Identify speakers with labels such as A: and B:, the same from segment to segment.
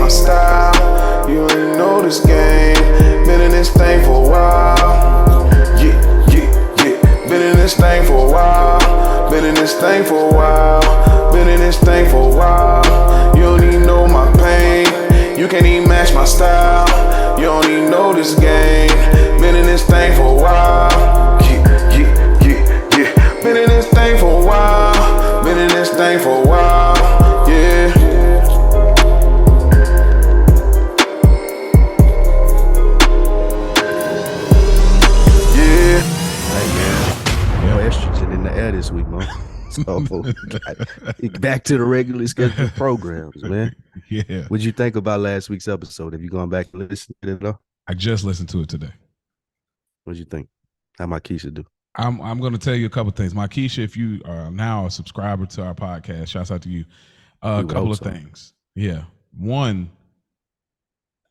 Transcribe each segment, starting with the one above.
A: style. You ain't know this game. Been in this thing for a while. Yeah, yeah, yeah. Been in this thing for a while. Been in this thing for a while. Been in this thing for a while. You don't even know my pain. You can't even match my style. You don't even know this game. Been in this thing for a while. Yeah, yeah, yeah, yeah. Been in this thing for a while. Been in this thing for a while. Yeah.
B: Estrogen in the air this week, man. So back to the regularly scheduled programs, man.
C: Yeah.
B: What'd you think about last week's episode? Have you gone back and listened to it at all?
C: I just listened to it today.
B: What'd you think? How my Keisha do?
C: I'm going to tell you a couple things. Markeisha, if you are now a subscriber to our podcast, shouts out to you. A couple of things. Yeah. One,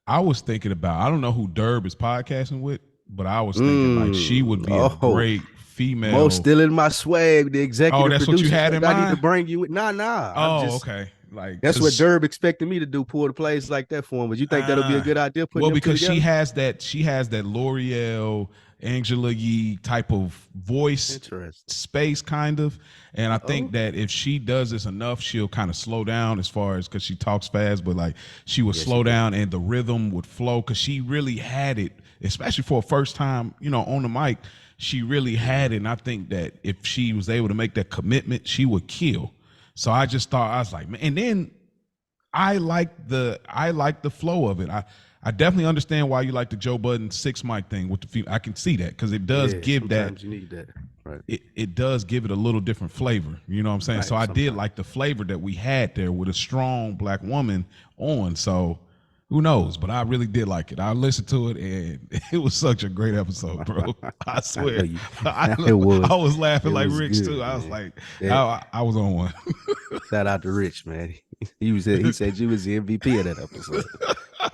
C: I was thinking about, I don't know who Derb is podcasting with, but I was thinking like she would be a great female.
B: Mo still in my swag, the executive
C: that's
B: producer.
C: What you had in mind?
B: I need to bring you with. Nah.
C: Okay. Like
B: that's what Derb expected me to do, pull the plays like that for him. But you think that'll be a good idea?
C: Because she has that L'Oreal, Angela Yee type of voice space, kind of. And I think that if she does this enough, she'll kind of slow down as far as because she talks fast, but like she would slow down and the rhythm would flow because she really had it, especially for a first time, on the mic. She really had it. And I think that if she was able to make that commitment, she would kill. So I just thought, I was like, man, and then I like the flow of it. I definitely understand why you like the Joe Budden 6 mic thing with the female. I can see that because it does give that.
B: You need that. Right.
C: It does give it a little different flavor. You know what I'm saying? Right, so I did like the flavor that we had there with a strong black woman on. So who knows? But I really did like it. I listened to it, and it was such a great episode, bro. I swear. I was laughing like Rich, too. I was like, I was on one.
B: Shout out to Rich, man. He said you was the MVP of that episode.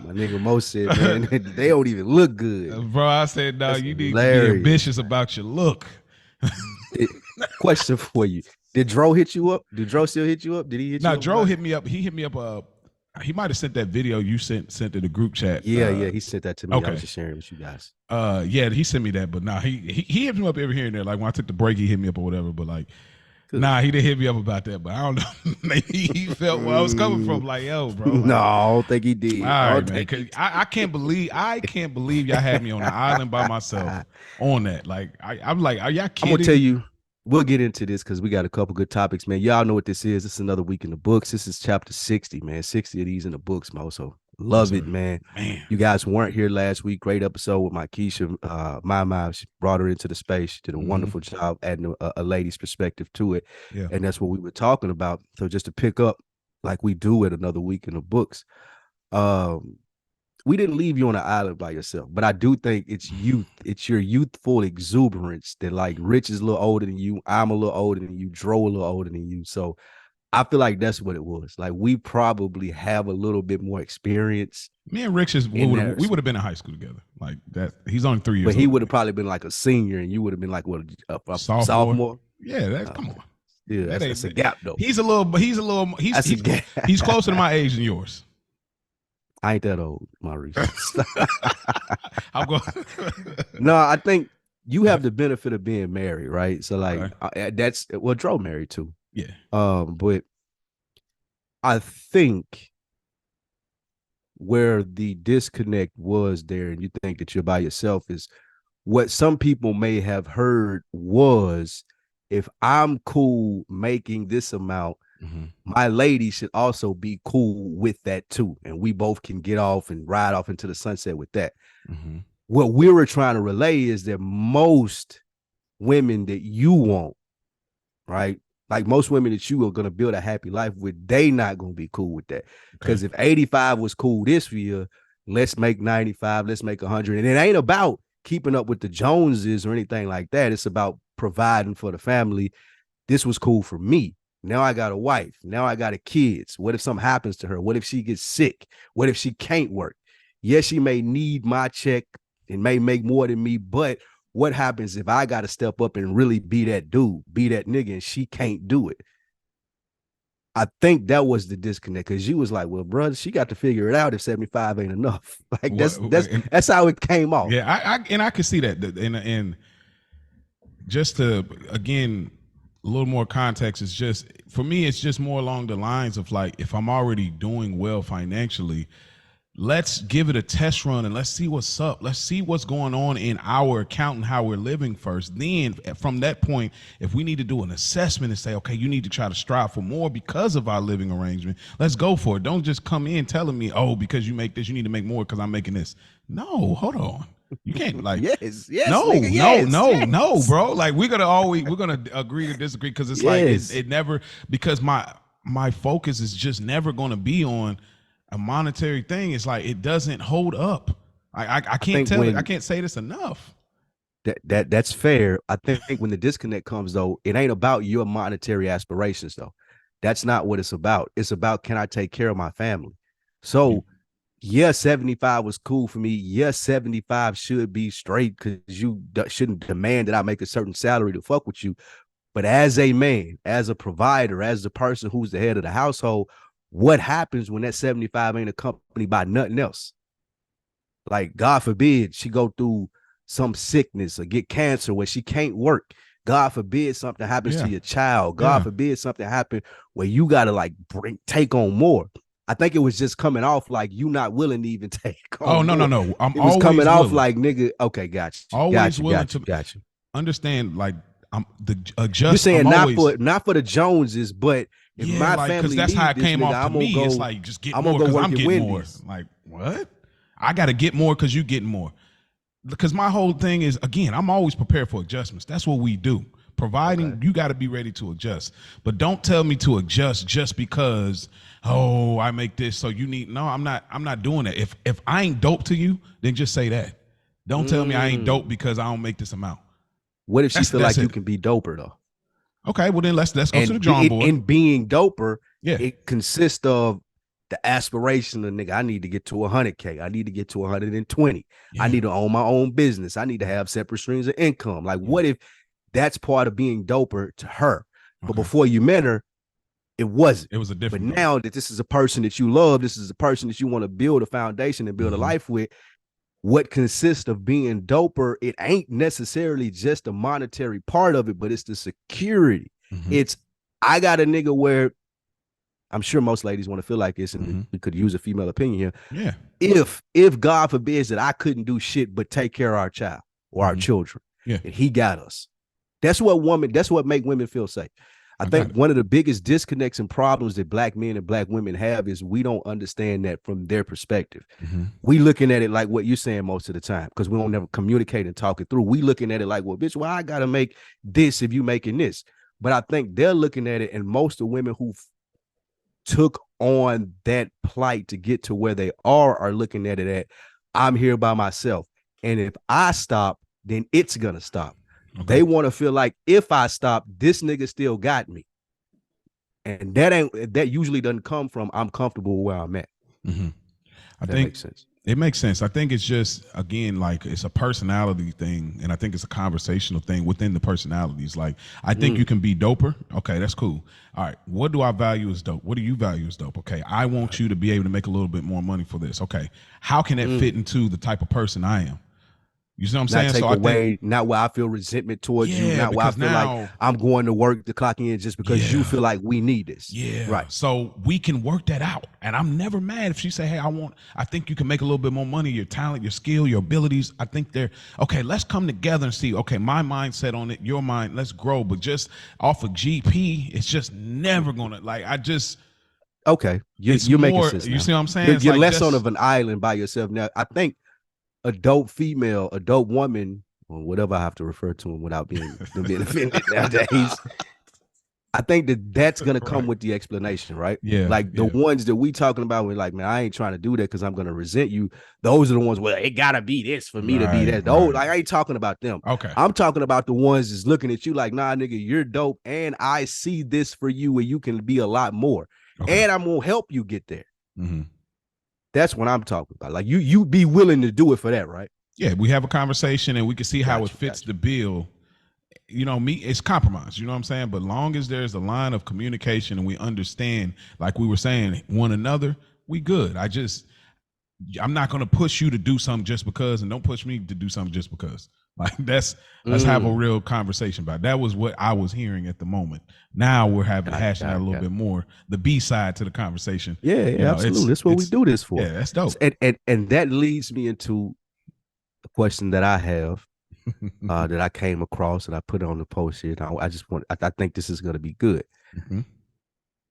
B: My nigga Mo said, man, they don't even look good.
C: Bro, I said, no, you need to be ambitious about your look.
B: Question for you. Did Dro hit you up? Did Dro still hit you up? Did he hit you up?
C: No, Dro hit me up. He hit me up. He might have sent that video you sent to the group chat.
B: Yeah, he sent that to me. Okay. I was just sharing with you guys.
C: Yeah, he sent me that, but nah, he hit me up every here and there. Like when I took the break, he hit me up or whatever. But like, nah, he didn't hit me up about that. But I don't know. Maybe he felt where I was coming from. Like, yo, bro. Like,
B: no, I don't think he did.
C: All right, man. I can't believe y'all had me on the island by myself on that. Like, I'm like, are y'all kidding?
B: I'm gonna tell you. We'll get into this because we got a couple good topics, man. Y'all know what this is. This is another week in the books. This is chapter 60, man. 60 of these in the books, Mo. So love it, man. You guys weren't here last week. Great episode with my Keisha. My she brought her into the space. She did a wonderful job adding a lady's perspective to it. Yeah. And that's what we were talking about. So just to pick up like we do at another week in the books, we didn't leave you on an island by yourself, but I do think it's youth. It's your youthful exuberance that like Rich is a little older than you. I'm a little older than you. Dro a little older than you. So I feel like that's what it was. Like we probably have a little bit more experience.
C: Me and Rich we would have been in high school together. Like that. He's only 3 years old.
B: But he would have probably been like a senior and you would have been like, what, a sophomore?
C: Yeah, come on.
B: Yeah, that's a gap though.
C: He's closer to my age than yours.
B: I ain't that old, Maurice.
C: I'm going.
B: No, I think you have the benefit of being married, right? So like that's what Dro married too.
C: Yeah.
B: But I think where the disconnect was there, and you think that you're by yourself, is what some people may have heard was if I'm cool making this amount. My lady should also be cool with that too. And we both can get off and ride off into the sunset with that. What we were trying to relay is that most women that you want, right? Like most women that you are going to build a happy life with, they not going to be cool with that. Because if 85 was cool this year, let's make 95, let's make 100. And it ain't about keeping up with the Joneses or anything like that. It's about providing for the family. This was cool for me. Now I got a wife. Now I got kids. What if something happens to her? What if she gets sick? What if she can't work? Yes, she may need my check and may make more than me, but what happens if I got to step up and really be that dude, be that nigga, and she can't do it? I think that was the disconnect because you was like, well, brother, she got to figure it out if 75 ain't enough. Like that's how it came off.
C: Yeah, I could see that. And just to again, a little more context is just for me, it's just more along the lines of like, if I'm already doing well financially, let's give it a test run and let's see what's up. Let's see what's going on in our account and how we're living first. Then from that point, if we need to do an assessment and say, okay, you need to try to strive for more because of our living arrangement, let's go for it. Don't just come in telling me, oh, because you make this, you need to make more because I'm making this. No, hold on. You can't like
B: yes,
C: no,
B: nigga, yes,
C: no, bro. Like we're gonna agree to disagree because it's like it never, because my focus is just never gonna be on a monetary thing. It's like it doesn't hold up. I can't tell it. I can't say this enough.
B: That's fair. I think when the disconnect comes though, it ain't about your monetary aspirations though. That's not what it's about. It's about, can I take care of my family? So yeah, 75 was cool for me. Yes, 75 should be straight because you shouldn't demand that I make a certain salary to fuck with you. But as a man, as a provider, as the person who's the head of the household, what happens when that 75 ain't accompanied by nothing else? Like, God forbid she go through some sickness or get cancer where she can't work. God forbid something happens to your child. God forbid something happen where you got to like take on more. I think it was just coming off like you not willing to even take on.
C: No.
B: It was coming off like, nigga, okay, got you.
C: Always willing
B: to
C: understand, like, I'm the adjust.
B: You're saying not for the Joneses, but if my family, because
C: that's how it came
B: nigga,
C: off to me. It's like, just get more because I'm getting more. Like, what? I got to get more because you getting more. Because my whole thing is, again, I'm always prepared for adjustments. That's what we do. Providing, you got to be ready to adjust. But don't tell me to adjust just because, oh, I make this, so you need. No, I'm not doing that. If I ain't dope to you, then just say that. Don't tell me I ain't dope because I don't make this amount.
B: What if she feel like you can be doper though?
C: Okay, well then let's go to the drawing board.
B: In being doper, it consists of the aspiration of, nigga, I need to get to 100K. I need to get to 120. I need to own my own business. I need to have separate streams of income. Like, what if that's part of being doper to her? But before you met her, it wasn't.
C: It was a different.
B: But now that this is a person that you love, this is a person that you want to build a foundation and build a life with, what consists of being doper, it ain't necessarily just the monetary part of it, but it's the security. It's, I got a nigga where I'm sure most ladies want to feel like this, and we could use a female opinion here.
C: Yeah.
B: If God forbids that I couldn't do shit but take care of our child or our children, and he got us. That's what make women feel safe. I think one of the biggest disconnects and problems that black men and black women have is we don't understand that from their perspective. We looking at it like what you're saying most of the time because we don't never communicate and talk it through. We looking at it like, well, bitch, why I gotta make this if you making this? But I think they're looking at it, and most of the women who took on that plight to get to where they are looking at it at, I'm here by myself. And if I stop, then it's gonna stop. They want to feel like if I stop, this nigga still got me. And that usually doesn't come from I'm comfortable where I'm at.
C: I think makes sense. It makes sense. I think it's just, again, like it's a personality thing, and I think it's a conversational thing within the personalities. Like, I think you can be doper. Okay, that's cool. All right, what do I value as dope? What do you value as dope? Okay, I want you to be able to make a little bit more money for this. Okay, how can that fit into the type of person I am? You see what I'm saying?
B: Take away, not where I feel resentment towards you, not where I feel like I'm going to work the clock in just because you feel like we need this.
C: Yeah. Right. So we can work that out. And I'm never mad if she say, hey, I think you can make a little bit more money, your talent, your skill, your abilities. I think okay, let's come together and see, okay, my mindset on it, your mind, let's grow. But just off of GP, it's just never gonna, like,
B: okay. You're making sense.
C: You see what I'm saying?
B: You're less on of an island by yourself. Now, I think a dope female, a dope woman, or whatever I have to refer to them without being offended nowadays. I think that's gonna come with the explanation, right?
C: Yeah.
B: Like the ones that we talking about, we're like, man, I ain't trying to do that because I'm gonna resent you. Those are the ones where it gotta be this for me to be that. Like, I ain't talking about them.
C: Okay.
B: I'm talking about the ones that's looking at you like, nah, nigga, you're dope, and I see this for you where you can be a lot more, and I'm gonna help you get there. That's what I'm talking about. Like you be willing to do it for that, right?
C: Yeah, we have a conversation and we can see how it fits the bill. it's compromise, you know what I'm saying? But long as there's a line of communication and we understand, like we were saying, one another, we good. I'm not going to push you to do something just because, and don't push me to do something just because. Like let's have a real conversation about it. That was what I was hearing at the moment. Now we're hashing out a little bit more, the B side to the conversation.
B: Yeah, absolutely. That's what we do this for.
C: Yeah, that's dope.
B: And that leads me into the question that I have that I came across and I put on the post here. I think this is going to be good. Mm-hmm.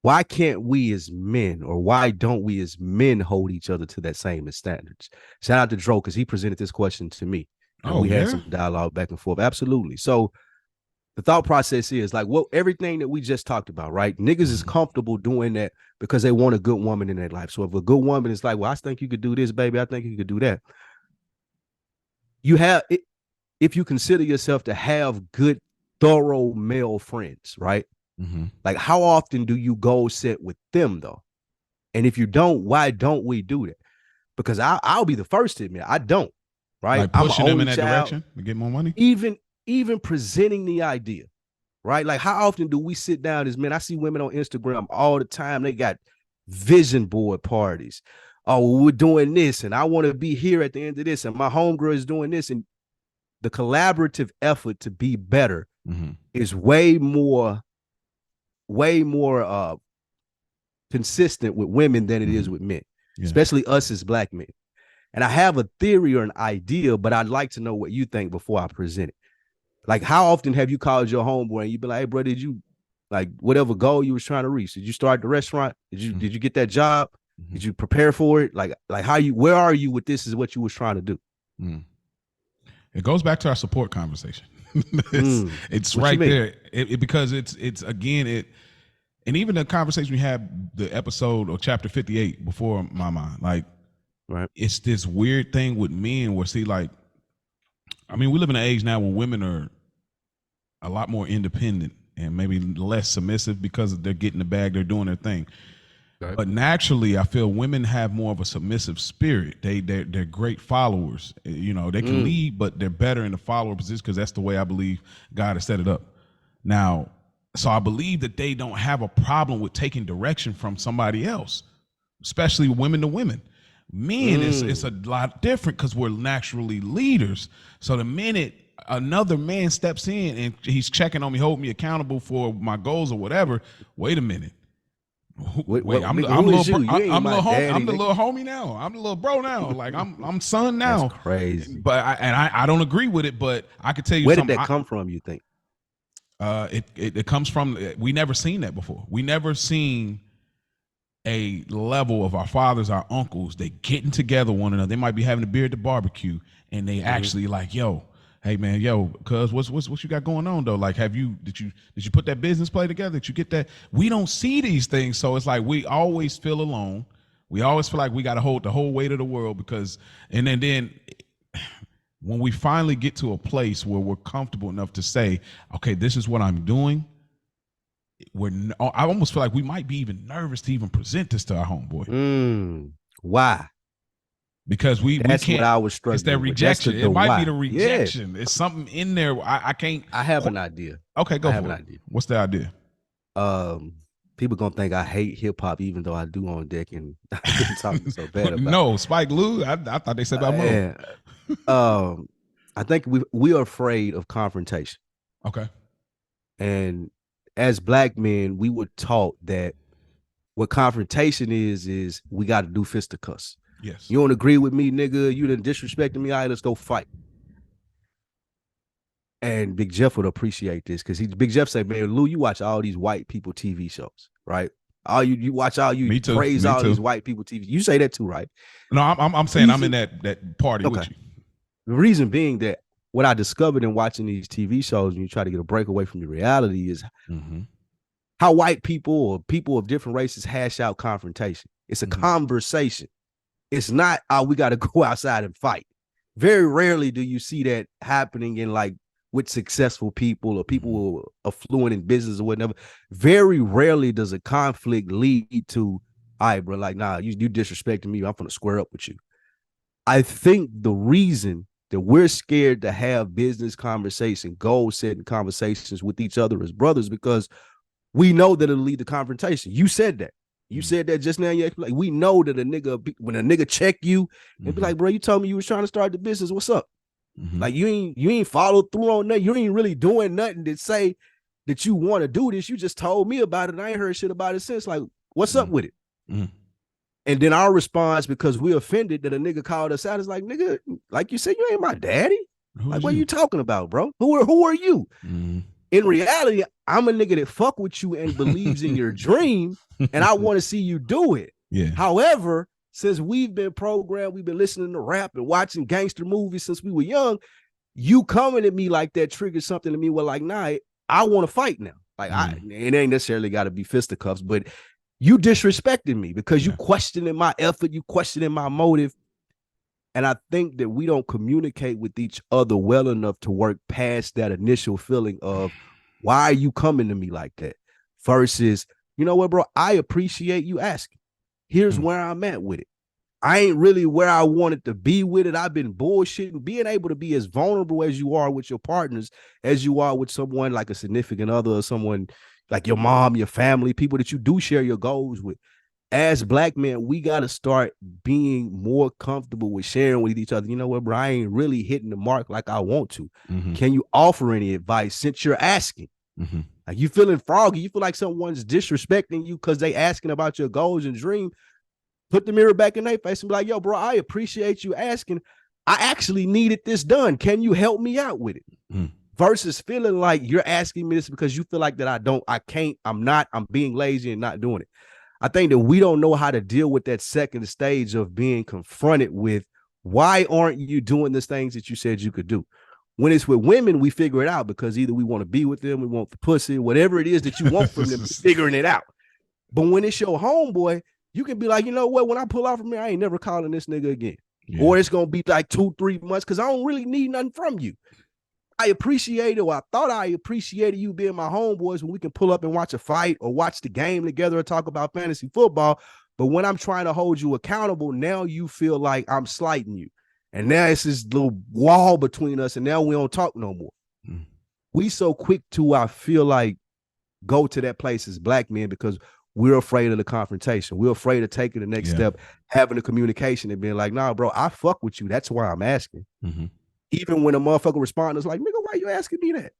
B: Why can't we as men, or why don't we as men hold each other to that same standards? Shout out to Dro, because he presented this question to me. And we had some dialogue back and forth. Absolutely. So the thought process is like, everything that we just talked about, right? Niggas is comfortable doing that because they want a good woman in their life. So if a good woman is like, well, I think you could do this, baby, I think you could do that. You have, if you consider yourself to have good, thorough male friends, right? Mm-hmm. Like, how often do you go sit with them though? And if you don't, why don't we do that? Because I'll be the first to admit I don't. Right,
C: like pushing them in that direction to get more money.
B: Even presenting the idea, right? Like, how often do we sit down as men? I see women on Instagram all the time. They got vision board parties. Oh, well, we're doing this, and I want to be here at the end of this, and my homegirl is doing this, and the collaborative effort to be better is way more consistent with women than it is with men, especially us as black men. And I have a theory or an idea, but I'd like to know what you think before I present it. Like, how often have you called your homeboy and you be like, hey, bro, did you, like, whatever goal you was trying to reach? Did you start the restaurant? Did you get that job? Did you prepare for it? Like where are you with this is what you was trying to do?
C: It goes back to our support conversation. It's right there. Because it's again, and even the conversation we had, the episode or chapter 58 before my mind, like, right. It's this weird thing with men where, see, like, I mean, we live in an age now where women are a lot more independent and maybe less submissive because they're getting the bag, they're doing their thing. Right. But naturally, I feel women have more of a submissive spirit. They're great followers. You know, they can lead, but they're better in the follower position because that's the way I believe God has set it up. Now, so I believe that they don't have a problem with taking direction from somebody else, especially women to women. Men, it's a lot different because we're naturally leaders. So the minute another man steps in and he's checking on me, holding me accountable for my goals or whatever, wait a minute. Wait, I'm the little homie now. I'm the little bro now. Like I'm son now.
B: That's crazy.
C: But I don't agree with it. But I could tell you
B: where did that come from? You think?
C: It comes from, we never seen that before. We never seen a level of our fathers, our uncles, they getting together one another. They might be having a beer at the barbecue, and they actually like, yo, hey man, yo, cuz what you got going on though? Like, did you put that business play together? Did you get that? We don't see these things, so it's like we always feel alone. We always feel like we got to hold the whole weight of the world because, and then when we finally get to a place where we're comfortable enough to say, okay, this is what I'm doing. I almost feel like we might be even nervous to even present this to our homeboy.
B: Why?
C: Because
B: that's
C: we can't.
B: What I was struggling.
C: It's that rejection. It might be the rejection. It's something in there. I can't.
B: I have an idea.
C: Okay, go for it. An idea. What's the idea?
B: People gonna think I hate hip hop, even though I do on deck, and I've been talking so bad about.
C: No, Spike Lee. I thought they said about
B: Mo. I think we are afraid of confrontation.
C: Okay.
B: And as black men, we were taught that what confrontation is we got to do fisticuffs.
C: Yes.
B: You don't agree with me, nigga? You done disrespected me. All right, let's go fight. And Big Jeff would appreciate this because Big Jeff said, man, Lou, you watch all these white people TV shows, right? You watch all you praise all these white people TV. You say that too, right?
C: No, I'm saying I'm in that party with you.
B: The reason being that what I discovered in watching these TV shows, when you try to get a break away from the reality, is how white people or people of different races hash out confrontation. It's a conversation. It's not, we got to go outside and fight. Very rarely do you see that happening in like with successful people or people who are affluent in business or whatever. Very rarely does a conflict lead to, all right, bro, like, nah, you disrespecting me. I'm going to square up with you. I think the reason that we're scared to have business conversation, goal setting conversations with each other as brothers because we know that it'll lead to confrontation. You said that. You said that just now. Like, we know that when a nigga check you and be like, bro, you told me you was trying to start the business. What's up? Like you ain't followed through on that. You ain't really doing nothing to say that you want to do this. You just told me about it and I ain't heard shit about it since. Like, what's up with it? And then our response, because we offended that a nigga called us out, is like, nigga, like you said, you ain't my daddy. Like, what are you talking about, bro? Who are you? In reality, I'm a nigga that fuck with you and believes in your dream, and I want to see you do it.
C: Yeah.
B: However, since we've been programmed, we've been listening to rap and watching gangster movies since we were young, you coming at me like that triggers something to me where like, nah, I want to fight now. Like, it ain't necessarily got to be fisticuffs, but you disrespecting me because you questioning my effort, you questioning my motive. And I think that we don't communicate with each other well enough to work past that initial feeling of, why are you coming to me like that? Versus, you know what, bro, I appreciate you asking. Here's where I'm at with it. I ain't really where I wanted to be with it. I've been bullshitting. Being able to be as vulnerable as you are with your partners, as you are with someone like a significant other or someone like your mom, your family, people that you do share your goals with. As Black men, we got to start being more comfortable with sharing with each other. You know what, bro? I ain't really hitting the mark like I want to. Can you offer any advice since you're asking? Like, you feeling froggy? You feel like someone's disrespecting you because they asking about your goals and dream? Put the mirror back in their face and be like, yo, bro, I appreciate you asking. I actually needed this done. Can you help me out with it? Versus feeling like you're asking me this because you feel like that I'm being lazy and not doing it. I think that we don't know how to deal with that second stage of being confronted with, why aren't you doing the things that you said you could do? When it's with women, we figure it out because either we want to be with them, we want the pussy, whatever it is that you want from them, figuring it out. But when it's your homeboy, you can be like, you know what, when I pull out from here, I ain't never calling this nigga again. Or it's going to be like 2-3 months because I don't really need nothing from you. I appreciate it, or I thought I appreciated you being my homeboys when we can pull up and watch a fight or watch the game together or talk about fantasy football. But when I'm trying to hold you accountable, now you feel like I'm slighting you. And now it's this little wall between us, and now we don't talk no more. We so quick to, I feel like, go to that place as Black men because we're afraid of the confrontation. We're afraid of taking the next step, having the communication and being like, nah, bro, I fuck with you. That's why I'm asking. Even when a motherfucker responds, it's like, nigga, why you asking me that?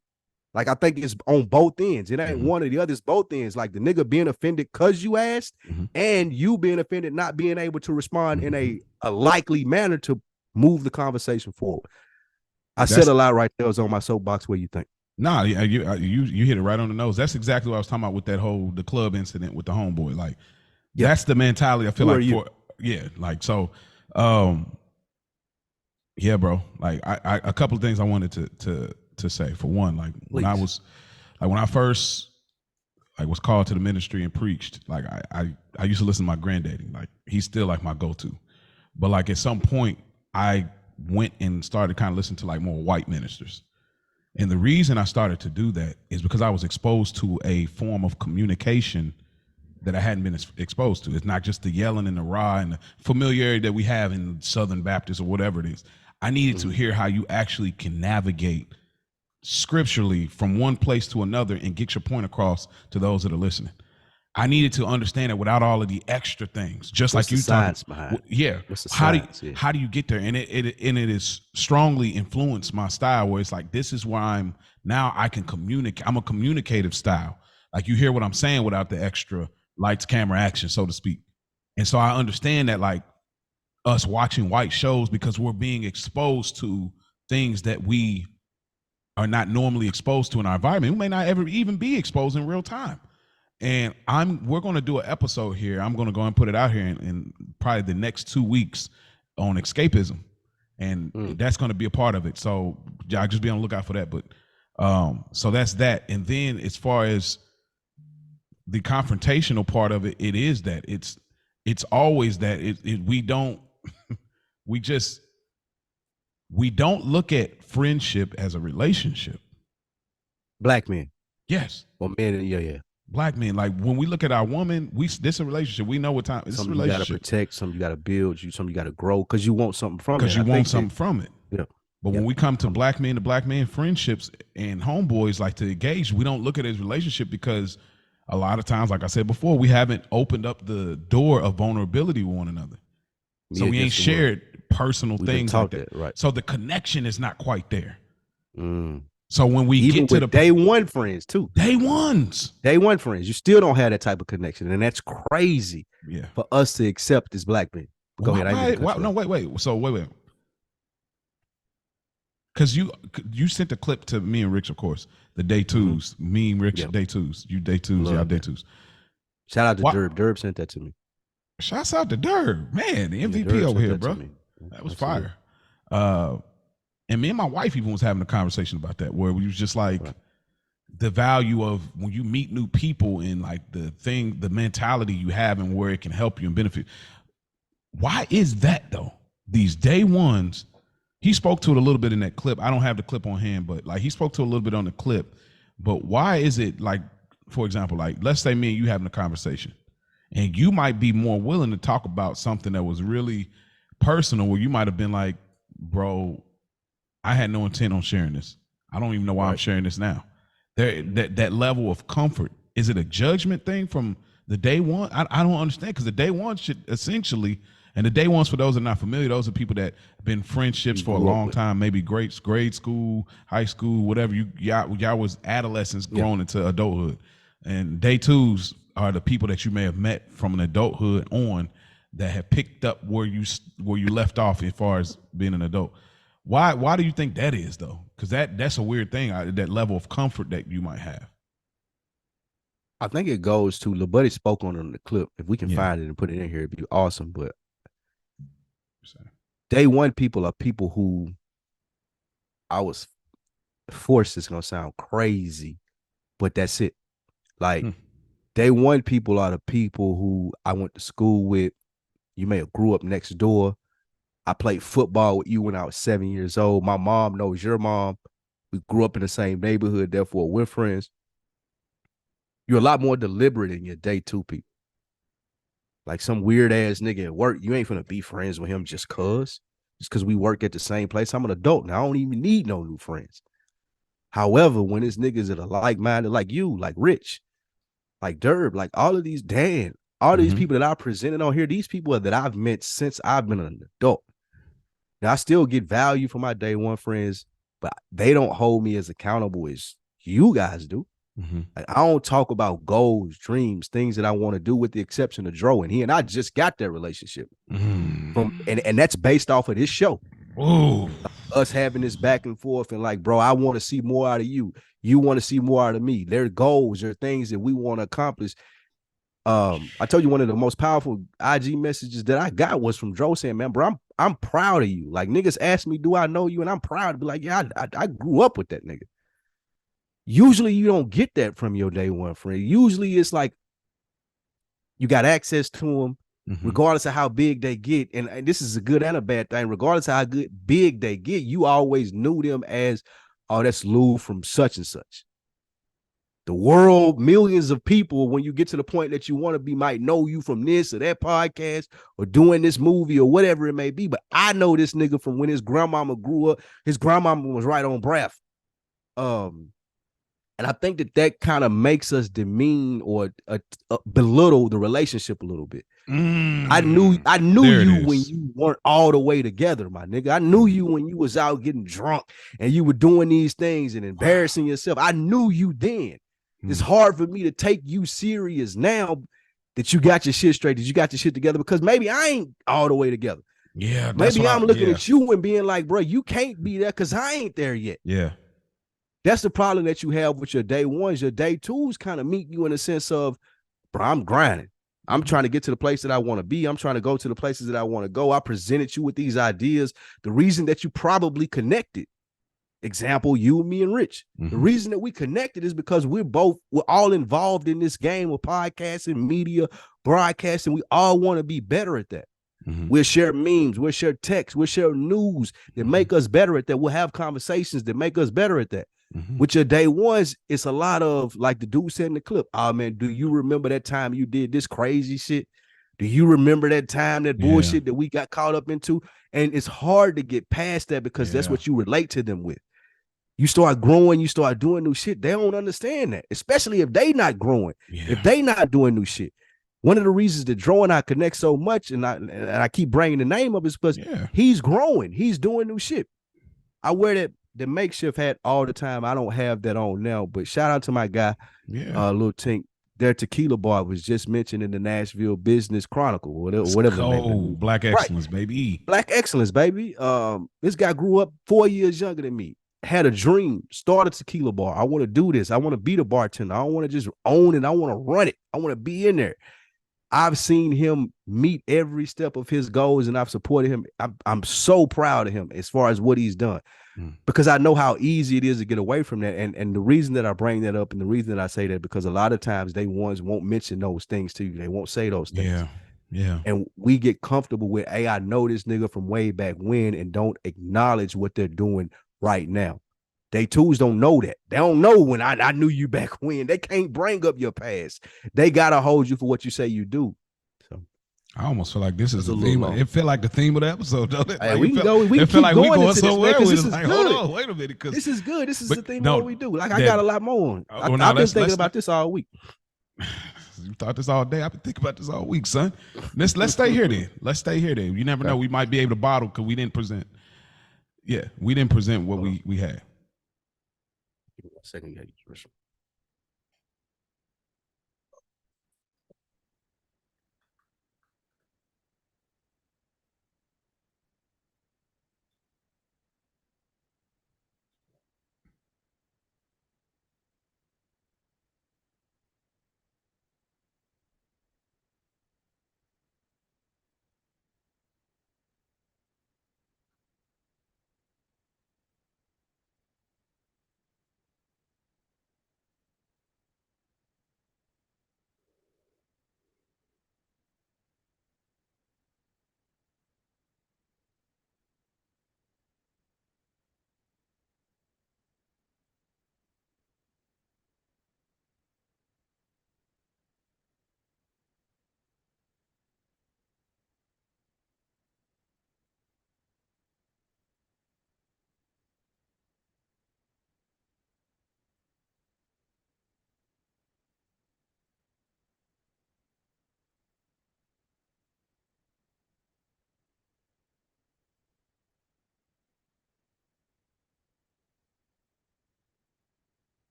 B: Like, I think it's on both ends. It ain't one or the other. It's both ends. Like, the nigga being offended because you asked and you being offended, not being able to respond in a likely manner to move the conversation forward. I said a lot right there. It was on my soapbox. What do you think?
C: Nah, you hit it right on the nose. That's exactly what I was talking about with the club incident with the homeboy. Like, that's the mentality I feel yeah, bro. Like, I a couple of things I wanted to say. For one, like, when I first was called to the ministry and preached, like, I used to listen to my granddaddy. Like, he's still like my go-to. But like, at some point I went and started kind of listening to like more white ministers. And the reason I started to do that is because I was exposed to a form of communication that I hadn't been exposed to. It's not just the yelling and the rah and the familiarity that we have in Southern Baptist or whatever it is. I needed to hear how you actually can navigate scripturally from one place to another and get your point across to those that are listening. I needed to understand it without all of the extra things, just like you
B: science behind it?
C: Yeah. How do you get there? And it is strongly influenced my style, where it's like, this is where I can communicate. I'm a communicative style. Like, you hear what I'm saying without the extra lights, camera, action, so to speak. And so I understand that, like, us watching white shows because we're being exposed to things that we are not normally exposed to in our environment. We may not ever even be exposed in real time. And we're going to do an episode here. I'm going to go and put it out here in probably the next 2 weeks on escapism. And that's going to be a part of it. So y'all just be on the lookout for that. But so that's that. And then as far as the confrontational part of it, it is that it's always that we don't look at friendship as a relationship.
B: Black men.
C: Yes.
B: Well, men, yeah.
C: Black men, like, when we look at our woman, this is a relationship. We know what time. It's a relationship.
B: You got to protect, some you got to build, some you got to grow because you want something from it.
C: Because you want something from it.
B: Yeah.
C: But when we come to black men to black men friendships and homeboys like to engage, we don't look at it as relationship because a lot of times, like I said before, we haven't opened up the door of vulnerability with one another. So we ain't shared personal things like that. Right. So the connection is not quite there. So when we
B: even
C: get to the
B: day one friends too,
C: day one
B: friends, you still don't have that type of connection, and that's crazy. Yeah, for us to accept as black men. Go ahead.
C: Wait. So wait. Because you sent the clip to me and Rich, of course. The day twos, me and Rich, day twos. You day twos, y'all day twos.
B: Shout out to Derb. Derb sent that to me.
C: Shouts out to Derb, man, the MVP over here, bro. That was fire. And me and my wife even was having a conversation about that, where we was just like the value of when you meet new people and like the mentality you have and where it can help you and benefit. Why is that though? These day ones, he spoke to it a little bit in that clip. I don't have the clip on hand, but like he spoke to it a little bit on the clip. But why is it like, for example, like let's say me and you having a conversation and you might be more willing to talk about something that was really personal where you might have been like, bro, I had no intent on sharing this. I don't even know why I'm sharing this now. That level of comfort, is it a judgment thing from the day one? I don't understand, because the day one should essentially, and the day ones, for those that are not familiar, those are people that have been friendships for a long time, maybe grade school, high school, whatever. Y'all was adolescents growing into adulthood. And day twos are the people that you may have met from an adulthood on that have picked up where you left off as far as being an adult. Why do you think that is though? Because that's a weird thing, that level of comfort that you might have.
B: I think it goes to, Lil Buddy spoke on it in the clip. If we can find it and put it in here, it'd be awesome. But day one people are people who I was forced, it's gonna sound crazy, but that's it. Like day one people are the people who I went to school with. You may have grew up next door. I played football with you when I was 7 years old. My mom knows your mom. We grew up in the same neighborhood, therefore we're friends. You're a lot more deliberate in your day two people. Like some weird ass nigga at work, you ain't finna be friends with him just cause we work at the same place. I'm an adult now. I don't even need no new friends. However, when it's niggas that are like-minded, like you, like Rich, like Derb, like all of these, Dan, all these people that I presented on here, these people that I've met since I've been an adult. Now, I still get value from my day one friends, but they don't hold me as accountable as you guys do. Like, I don't talk about goals, dreams, things that I want to do, with the exception of Dro. And he and I just got that relationship and that's based off of this show. Us having this back and forth and like, bro, I want to see more out of you. You want to see more out of me. Their goals, their things that we want to accomplish. I told you one of the most powerful IG messages that I got was from Dro saying, man, bro, I'm proud of you. Like, niggas ask me, do I know you? And I'm proud to be like, yeah, I grew up with that nigga. Usually you don't get that from your day one friend. Usually it's like you got access to them, regardless of how big they get. And this is a good and a bad thing. Regardless of how big they get, you always knew them as, oh, that's Lou from such and such. The world, millions of people, when you get to the point that you want to be, might know you from this or that podcast or doing this movie or whatever it may be. But I know this nigga from when his grandmama grew up. His grandmama was right on breath. And I think that kind of makes us demean or belittle the relationship a little bit. I knew you when you weren't all the way together, my nigga. I knew you when you was out getting drunk and you were doing these things and embarrassing yourself. I knew you then. It's hard for me to take you serious now that you got your shit straight, that you got your shit together, because maybe I ain't all the way together.
C: Yeah.
B: Maybe I'm looking at you and being like, bro, you can't be there because I ain't there yet.
C: Yeah.
B: That's the problem that you have with your day ones. Your day twos kind of meet you in a sense of, bro, I'm grinding. I'm trying to get to the place that I want to be. I'm trying to go to the places that I want to go. I presented you with these ideas. The reason that you probably connected, example, you, me, and Rich. The reason that we connected is because we're all involved in this game of podcasting, media, broadcasting. We all want to be better at that. We'll share memes, we'll share texts, we'll share news that make us better at that. We'll have conversations that make us better at that. With your day ones, it's a lot of, like the dude said in the clip, oh man, do you remember that time you did this crazy shit? Do you remember that time, that bullshit that we got caught up into? And it's hard to get past that because that's what you relate to them with. You start growing, you start doing new shit. They don't understand that, especially if they not growing, if they not doing new shit. One of the reasons that Dro and I connect so much, and I keep bringing the name up, is because he's growing. He's doing new shit. I wear the makeshift hat all the time. I don't have that on now, but shout out to my guy, Lil Tink. Their tequila bar was just mentioned in the Nashville Business Chronicle, whatever.
C: Cold. Black excellence, baby.
B: Black excellence, baby. This guy grew up 4 years younger than me. Had a dream, started a tequila bar. I want to do this. I want to be the bartender. I don't want to just own it. I want to run it. I want to be in there. I've seen him meet every step of his goals, and I've supported him. I'm so proud of him as far as what he's done, because I know how easy it is to get away from that. And the reason that I bring that up, and the reason that I say that, because a lot of times they won't mention those things to you. They won't say those things.
C: Yeah.
B: And we get comfortable with, hey, I know this nigga from way back when, and don't acknowledge what they're doing right now. They tools don't know that. They don't know when I knew you back when. They can't bring up your past. They gotta hold you for what you say you do. So
C: I almost feel like this is the theme. It felt like the theme of the episode, don't it?
B: Hey,
C: like
B: we can go. We
C: feel like we going somewhere with
B: this.
C: It. Like, hold on, wait a minute, because
B: this is good. This is the theme of what we do. Like, I got a lot more on. I've been thinking about this all week.
C: You thought this all day. I've been thinking about this all week, son. Let's stay here then. Let's stay here then. You never know. We might be able to bottle because we didn't present. Yeah, we didn't present what we had.
B: Give me 1 second.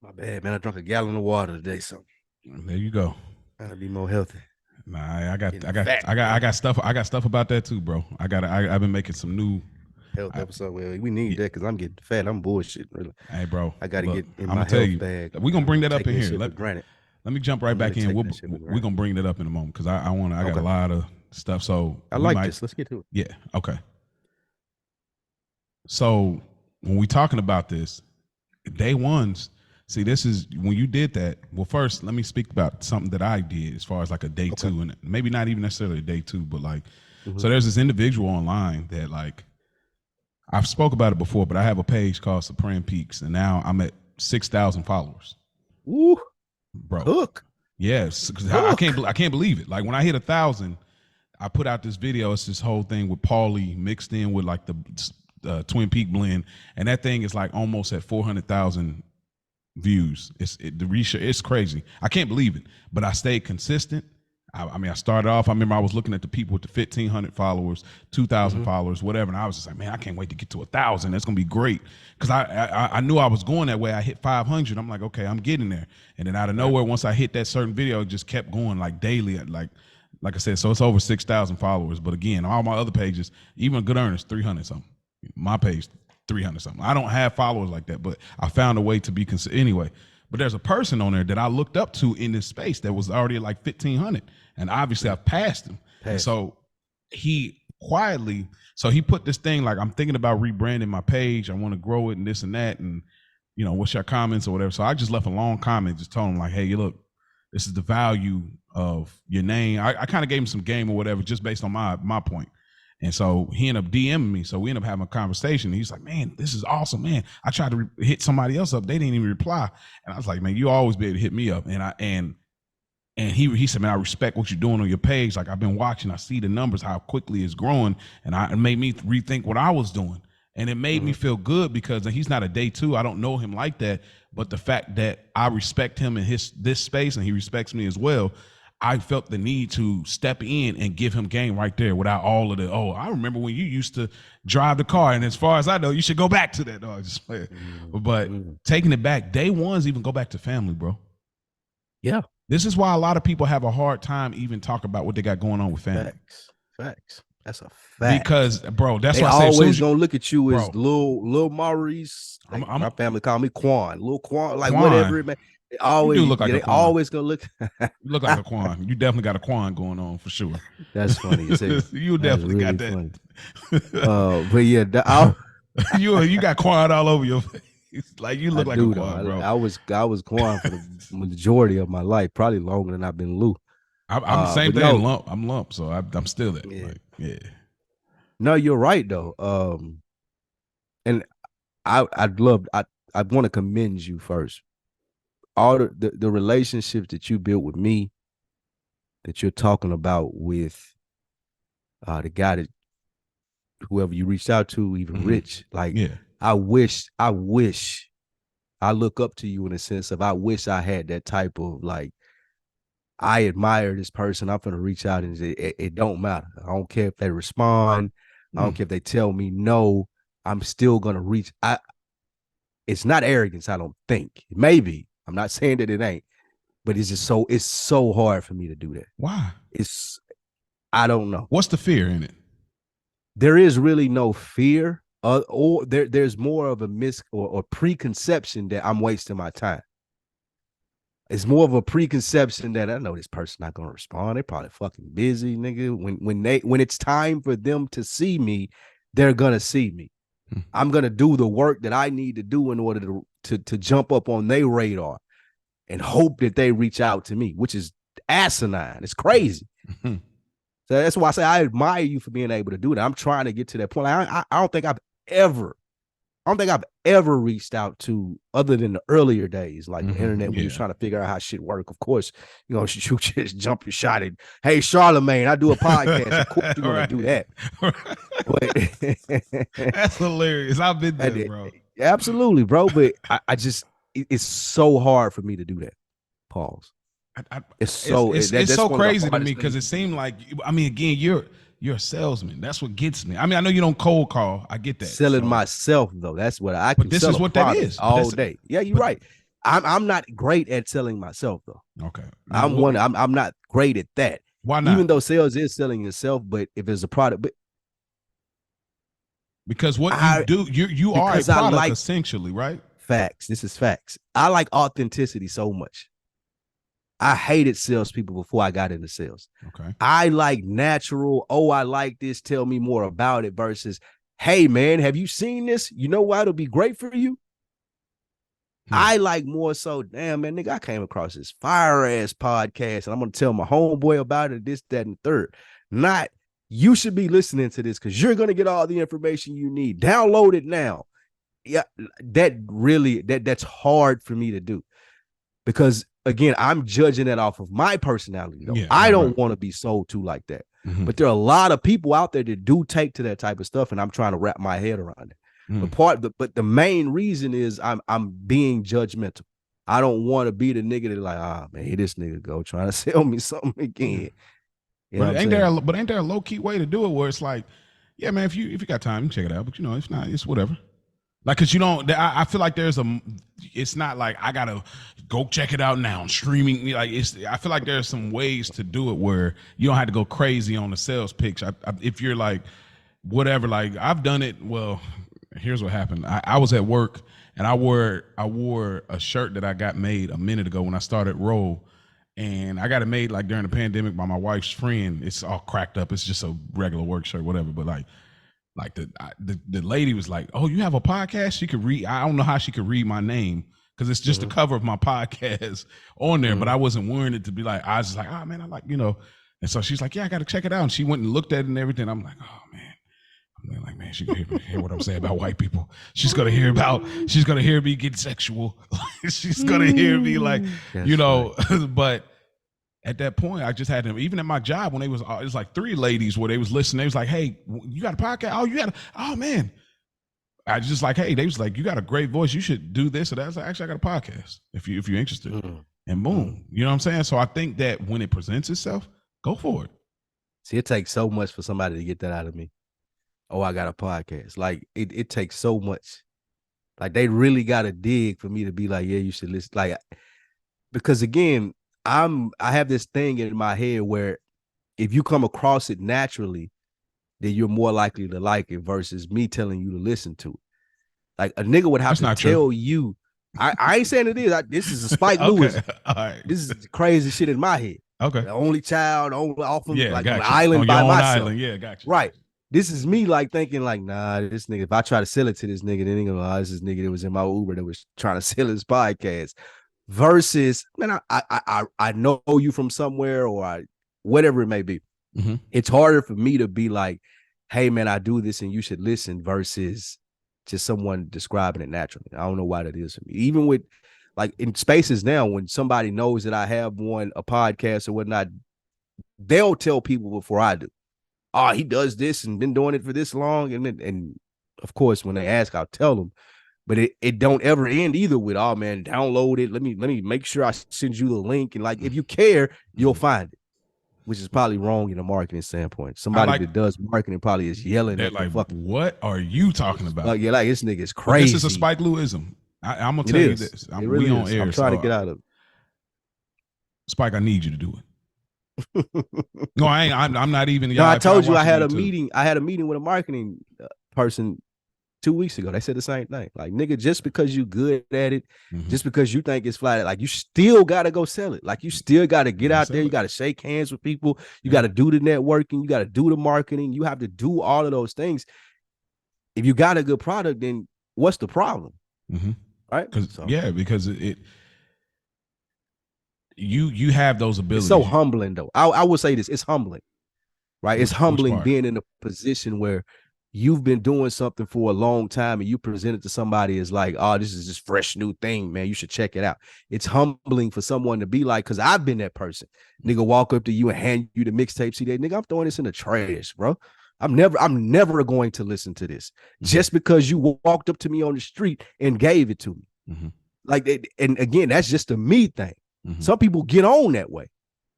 B: My bad, man. I drank a gallon of water today, so
C: there you go.
B: Gotta be more healthy.
C: Nah, I got stuff. I got stuff about that too, bro. I've been making some new
B: health episode. Well, we need that because I'm getting fat. I'm bullshit. Really.
C: Hey, bro.
B: I gotta get in my health bag.
C: We're gonna bring that up in here.
B: Granted.
C: Let me jump right back in. We're gonna bring that up in a moment because I got a lot of stuff. So
B: I like this. Let's get to it.
C: Yeah. Okay. So when we talking about this, day ones. See, this is when you did that. Well, first, let me speak about something that I did as far as like a day two, and maybe not even necessarily a day two, but like, so there's this individual online that like, I've spoke about it before, but I have a page called Sopranos Peaks, and now I'm at 6,000 followers.
B: Ooh,
C: bro.
B: Hook.
C: Yes, I can't believe it. Like when I hit 1,000, I put out this video. It's this whole thing with Paulie mixed in with like the Twin Peak blend, and that thing is like almost at 400,000 views. It's crazy. I can't believe it, but I stayed consistent. I mean, I started off. I remember I was looking at the people with the 1,500 followers, 2,000 followers, whatever, and I was just like, man, I can't wait to get to 1,000. That's gonna be great because I knew I was going that way. I hit 500. I'm like, okay, I'm getting there, and then out of nowhere, once I hit that certain video, it just kept going like daily, like I said. So it's over 6,000 followers. But again, all my other pages, even Good Earners, 300 something. My page, 300 something. I don't have followers like that, but I found a way to be anyway. But there's a person on there that I looked up to in this space that was already at like 1,500, and obviously I've passed him. And so he quietly. So he put this thing like, I'm thinking about rebranding my page. I want to grow it and this and that. And, you know, what's your comments or whatever. So I just left a long comment, just told him like, hey, look, this is the value of your name. I kind of gave him some game or whatever, just based on my point. And so he ended up DMing me. So we ended up having a conversation. And he's like, man, this is awesome, man. I tried to hit somebody else up. They didn't even reply. And I was like, man, you always be able to hit me up. And he said, man, I respect what you're doing on your page. Like, I've been watching, I see the numbers, how quickly it's growing. And it made me rethink what I was doing. And it made me feel good because he's not a day two. I don't know him like that. But the fact that I respect him in this space and he respects me as well, I felt the need to step in and give him game right there without all of the, oh, I remember when you used to drive the car. And as far as I know, you should go back to that. No, just play it. But taking it back, day ones even go back to family, bro.
B: Yeah.
C: This is why a lot of people have a hard time even talk about what they got going on with family.
B: Facts. That's a fact.
C: Because, bro, that's
B: they
C: why I say
B: always gonna look at you as little Maurice.
C: I'm,
B: my family call me Quan, little Quan, like
C: Quan.
B: whatever it may. They always
C: look like
B: they always gonna look.
C: You look like a Quan. You definitely got a Quan going on for sure.
B: That's funny.
C: You definitely
B: really
C: got that.
B: But yeah,
C: you got Quan all over your face. Like you look like a Quan, bro.
B: I was Quan for the majority of my life, probably longer than I've been Lou.
C: I'm the same thing. No, I'm lump, so I'm still that.
B: Yeah.
C: Like, yeah.
B: No, you're right though. And I want to commend you first. All the relationships that you built with me, that you're talking about with the guy that whoever you reached out to, even Rich, like I wish I look up to you in a sense of I wish I had that type of like, I admire this person. I'm gonna reach out and say, it don't matter. I don't care if they respond. I don't care if they tell me no. I'm still gonna reach. It's not arrogance. I don't think. Maybe. I'm not saying that it ain't, but it's so hard for me to do that.
C: Why?
B: I don't know.
C: What's the fear in it?
B: There is really no fear, or there's more of a or preconception that I'm wasting my time. It's more of a preconception that I know this person not gonna respond. They're probably fucking busy, nigga. When it's time for them to see me, they're gonna see me. I'm gonna do the work that I need to do in order to jump up on their radar and hope that they reach out to me, which is asinine. It's crazy. So that's why I say I admire you for being able to do that. I'm trying to get to that point. I don't think I've ever reached out to, other than the earlier days, like the internet, when you're trying to figure out how shit work. Of course, you know, you just jump your shot at, hey, Charlemagne, I do a podcast. Of course, you're gonna do that. But
C: that's hilarious. I've been there, bro.
B: Absolutely, bro. But I just, it's so hard for me to do that. Pause. It's so
C: crazy to me because it seemed like, I mean, again, you're a salesman. That's what gets me. I mean, I know you don't cold call. I get that.
B: Selling myself though. That's what I can.
C: But this is what that is
B: all day. Yeah, you're right. I'm not great at selling myself though.
C: Okay.
B: I'm not great at that.
C: Why not?
B: Even though sales is selling yourself, but if it's a product,
C: because what you do, you are a product essentially, right?
B: Facts. This is facts. I like authenticity so much. I hated salespeople before I got into sales.
C: Okay.
B: I like natural, I like this, tell me more about it, versus, hey, man, have you seen this? You know why it'll be great for you? I like more so, damn, man, nigga, I came across this fire-ass podcast, and I'm going to tell my homeboy about it, this, that, and third. Not, you should be listening to this because you're going to get all the information you need. Download it now. Yeah, that's hard for me to do. Because again, I'm judging that off of my personality. Though. I don't want to be sold to like that. But there are a lot of people out there that do take to that type of stuff, and I'm trying to wrap my head around it. But the main reason is I'm being judgmental. I don't want to be the nigga that like, man, here this nigga go trying to sell me something again. You
C: but ain't there a low key way to do it where it's like, yeah, man, if you got time, you check it out. But you know, if not, it's whatever. Like, cause you don't, I feel like it's not like I gotta go check it out now. Streaming, like I feel like there's some ways to do it where you don't have to go crazy on the sales pitch. If you're like, whatever, like I've done it. Well, here's what happened. I was at work and I wore a shirt that I got made a minute ago when I started Roll. And I got it made like during the pandemic by my wife's friend. It's all cracked up. It's just a regular work shirt, whatever. But like the lady was like, "Oh, you have a podcast?" She could read. I don't know how she could read my name because it's just the cover of my podcast on there. But I wasn't wearing it to be like. I was just like, "Oh man, I like And so she's like, "Yeah, I got to check it out." And she went and looked at it and everything. I'm like, "Oh man." I'm like, man, she gonna hear what I'm saying about white people. She's gonna hear me get sexual. She's gonna hear me like, right. But at that point, I just had them, even at my job when it was like 3 ladies where they was listening. They was like, "Hey, you got a podcast? Oh man." I just like, hey, they was like, "You got a great voice. You should do this or that." I was like, "Actually, I got a podcast if you're interested." And boom, you know what I'm saying? So I think that when it presents itself, go for it.
B: See, it takes so much for somebody to get that out of me. Oh, I got a podcast. Like it takes so much. Like they really got to dig for me to be like, yeah, you should listen. Like, because again, I have this thing in my head where if you come across it naturally, then you're more likely to like it versus me telling you to listen to it. Like a nigga would have to tell you. I ain't saying it is. This is a Spike Lewis.
C: All right.
B: This is crazy shit in my head.
C: Okay.
B: The only child, off of like an
C: an
B: island by myself.
C: Island. Yeah, gotcha.
B: Right. This is me like thinking like, nah, this nigga, if I try to sell it to this nigga, then he gonna this is nigga that was in my Uber that was trying to sell his podcast. Versus, man, I know you from somewhere or whatever it may be. Mm-hmm. It's harder for me to be like, hey man, I do this and you should listen versus just someone describing it naturally. I don't know why that is for me. Even with like in spaces now, when somebody knows that I have a podcast or whatnot, they'll tell people before I do. Oh, he does this and been doing it for this long. And of course, when they ask, I'll tell them. But it don't ever end either with, oh man, download it. Let me make sure I send you the link. And like, if you care, you'll find it, which is probably wrong in a marketing standpoint. Somebody that does marketing probably is yelling at
C: like, what are you talking about?
B: Yeah, like this nigga is crazy.
C: This is a Spike Lewism. I'm gonna tell you this.
B: We on air. I'm trying to get out of it.
C: Spike, I need you to do it. No, I ain't. I'm not even.
B: No, I told you I had a meeting. I had a meeting with a marketing person 2 weeks ago. They said the same thing. Like, nigga, just because you good at it, just because you think it's flat, like you still gotta go sell it. Like you still gotta get out there. You gotta shake hands with people. You gotta do the networking. You gotta do the marketing. You have to do all of those things. If you got a good product, then what's the problem? Right?
C: Because you have those abilities.
B: It's so humbling though. I would say this, it's humbling, right? It's humbling being in a position where you've been doing something for a long time and you present it to somebody as like, oh, this is this fresh new thing, man. You should check it out. It's humbling for someone to be like, because I've been that person. Nigga walk up to you and hand you the mixtape CD. Nigga, I'm throwing this in the trash, bro. I'm never going to listen to this just because you walked up to me on the street and gave it to me. Like, and again, that's just a me thing. Some people get on that way,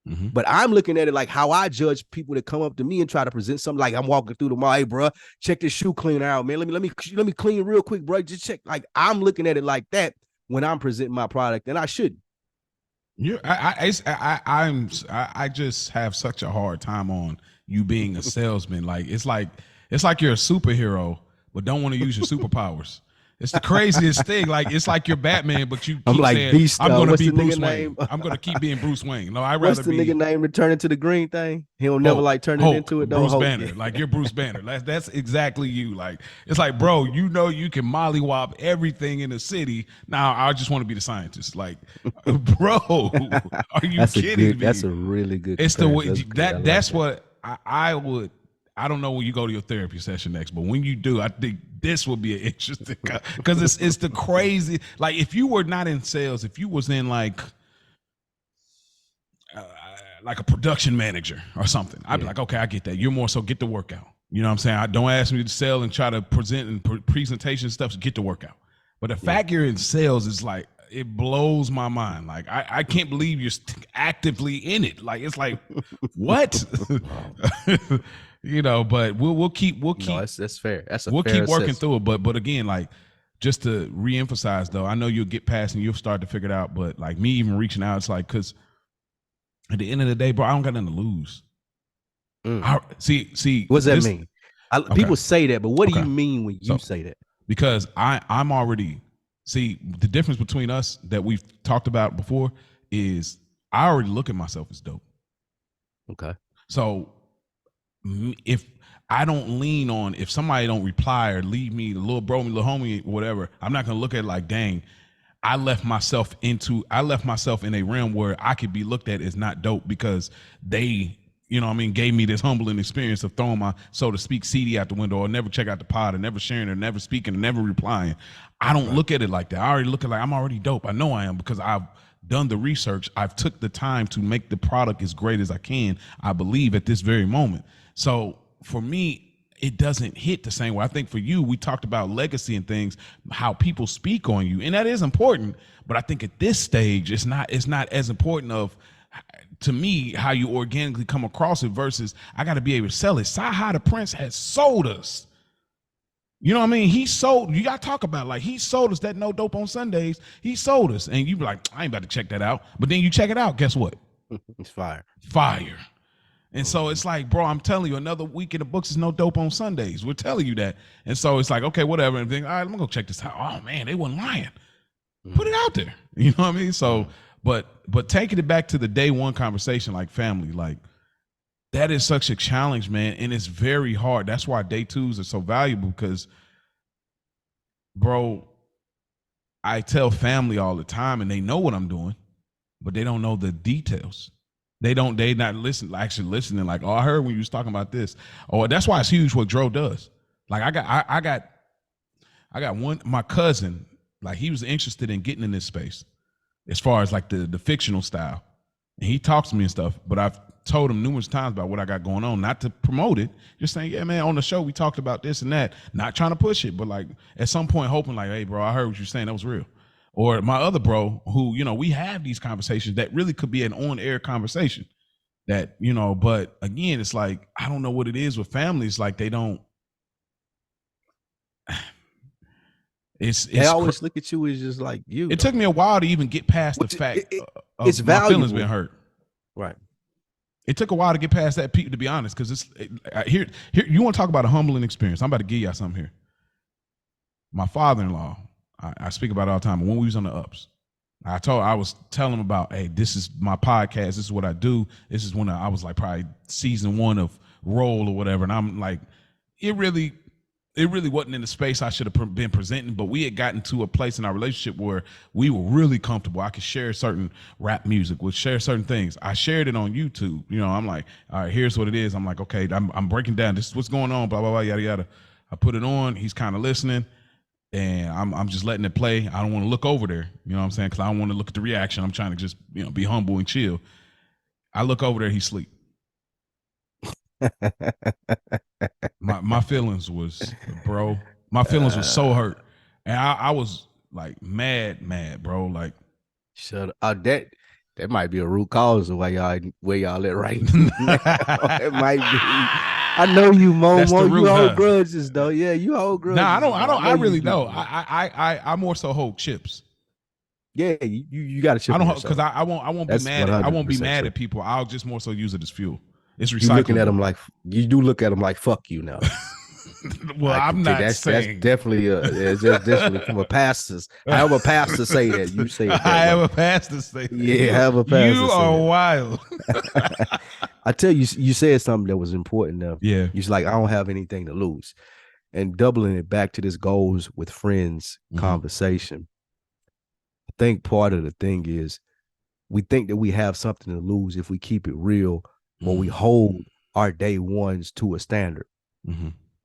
B: but I'm looking at it like how I judge people that come up to me and try to present something. Like I'm walking through the mall, hey, bro, check this shoe cleaner out, man. Let me clean real quick, bro. Just check. Like I'm looking at it like that when I'm presenting my product, and I shouldn't.
C: I just have such a hard time on you being a salesman. Like it's like you're a superhero, but don't want to use your superpowers. It's the craziest thing. Like it's like you're Batman, but you keep saying, "I'm going to be Bruce Wayne. I'm going to keep being Bruce Wayne." No, I'd rather
B: What's the nigga name? Returning to the green thing. He'll never like turn it into it.
C: Bruce Banner. Like you're Bruce Banner. That's exactly you. Like it's like, bro, you know you can mollywop everything in the city. Now I just want to be the scientist. Like, bro, are you kidding me?
B: That's a really good.
C: It's the way that's what I would. I don't know when you go to your therapy session next, but when you do, I think this will be an interesting because it's the crazy. Like if you were not in sales, if you was in like a production manager or something, I'd be like, okay, I get that. You're more so get the workout. You know what I'm saying? I don't ask me to sell and try to present and presentation stuff. So get the workout. But the fact you're in sales is like, it blows my mind. Like I can't believe you're actively in it. Like it's like what? You know, but we'll keep.
B: No, that's fair.
C: We'll keep working through it. But again, like just to reemphasize though, I know you'll get past and you'll start to figure it out. But like me even reaching out, it's like because at the end of the day, bro, I don't got nothing to lose. See,
B: what does that mean? People say that, but what do you mean when you say that?
C: Because I'm already the difference between us that we've talked about before is I already look at myself as dope.
B: Okay.
C: So if I don't lean on, if somebody don't reply or leave me, the little bro, me, little homie, whatever, I'm not gonna look at it like, dang, I left myself in a realm where I could be looked at as not dope because they, gave me this humbling experience of throwing my, so to speak, CD out the window, or never check out the pod, or never sharing, or never speaking, or never replying. I don't look at it like that. I already look at it like I'm already dope. I know I am because I've done the research. I've took the time to make the product as great as I can, I believe, at this very moment. So for me, it doesn't hit the same way. I think for you, we talked about legacy and things, how people speak on you, and that is important. But I think at this stage, it's not as important to me how you organically come across it versus I got to be able to sell it. Saha the Prince has sold us. You know what I mean? You got to talk about, like, he sold us that No Dope on Sundays. He sold us. And you be like, I ain't about to check that out. But then you check it out. Guess what?
B: It's fire.
C: Fire. And so it's like, bro, I'm telling you, another week in the books is No Dope on Sundays. We're telling you that. And so it's like, okay, whatever. And then, all right, I'm going to go check this out. Oh, man, they wasn't lying. Put it out there. You know what I mean? So, but taking it back to the day one conversation, like family, like, that is such a challenge, man. And it's very hard. That's why day twos are so valuable because, bro, I tell family all the time and they know what I'm doing, but they don't know the details. They not actually listening like, oh, I heard when you was talking about this. Oh, that's why it's huge what Dro does. Like I got one, my cousin, like he was interested in getting in this space as far as like the fictional style. And he talks to me and stuff, but I've told him numerous times about what I got going on, not to promote it, just saying, yeah, man, on the show we talked about this and that, not trying to push it, but like at some point hoping like, hey, bro, I heard what you're saying, that was real. Or my other bro who, we have these conversations that really could be an on-air conversation that, but again, it's like, I don't know what it is with families. Like they don't,
B: they always look at you as just like you.
C: It took me a while to even get past the fact of it's my feelings being hurt.
B: Right.
C: It took a while to get past that, to be honest, because here, you want to talk about a humbling experience. I'm about to give y'all something here. My father-in-law, I speak about it all the time. When we was on the ups, I was telling him about, hey, this is my podcast. This is what I do. This is when I was like probably season 1 of Roll or whatever. And I'm like, it really wasn't in the space I should have been presenting, but we had gotten to a place in our relationship where we were really comfortable. I could share certain rap music, would share certain things. I shared it on YouTube. I'm like, all right, here's what it is. I'm like, okay, I'm breaking down. This is what's going on, blah, blah, blah, yada, yada. I put it on. He's kind of listening. And I'm just letting it play. I don't want to look over there, you know what I'm saying? Because I don't want to look at the reaction. I'm trying to just, be humble and chill. I look over there, he's asleep. my feelings was, bro. My feelings was so hurt, and I was like mad, bro. Like,
B: shut up. That might be a root cause of where y'all at right now. It might be. I know you, Momo. You hold grudges, though. Yeah, you hold grudges.
C: Nah, I really know. I more so hold chips.
B: Yeah, you got to chip.
C: I don't because I won't be mad. I won't be mad at people. I'll just more so use it as fuel. It's recyclable.
B: You looking at them like you do look at them like fuck you now.
C: Well, I'm not saying
B: that's definitely from a pastor's. I have a pastor say that. You say it.
C: I have a pastor say that.
B: Yeah, I have a pastor.
C: You are wild.
B: I tell you, you said something that was important there.
C: Yeah.
B: You're like, I don't have anything to lose. And doubling it back to this goals with friends conversation. I think part of the thing is we think that we have something to lose if we keep it real or we hold our day ones to a standard.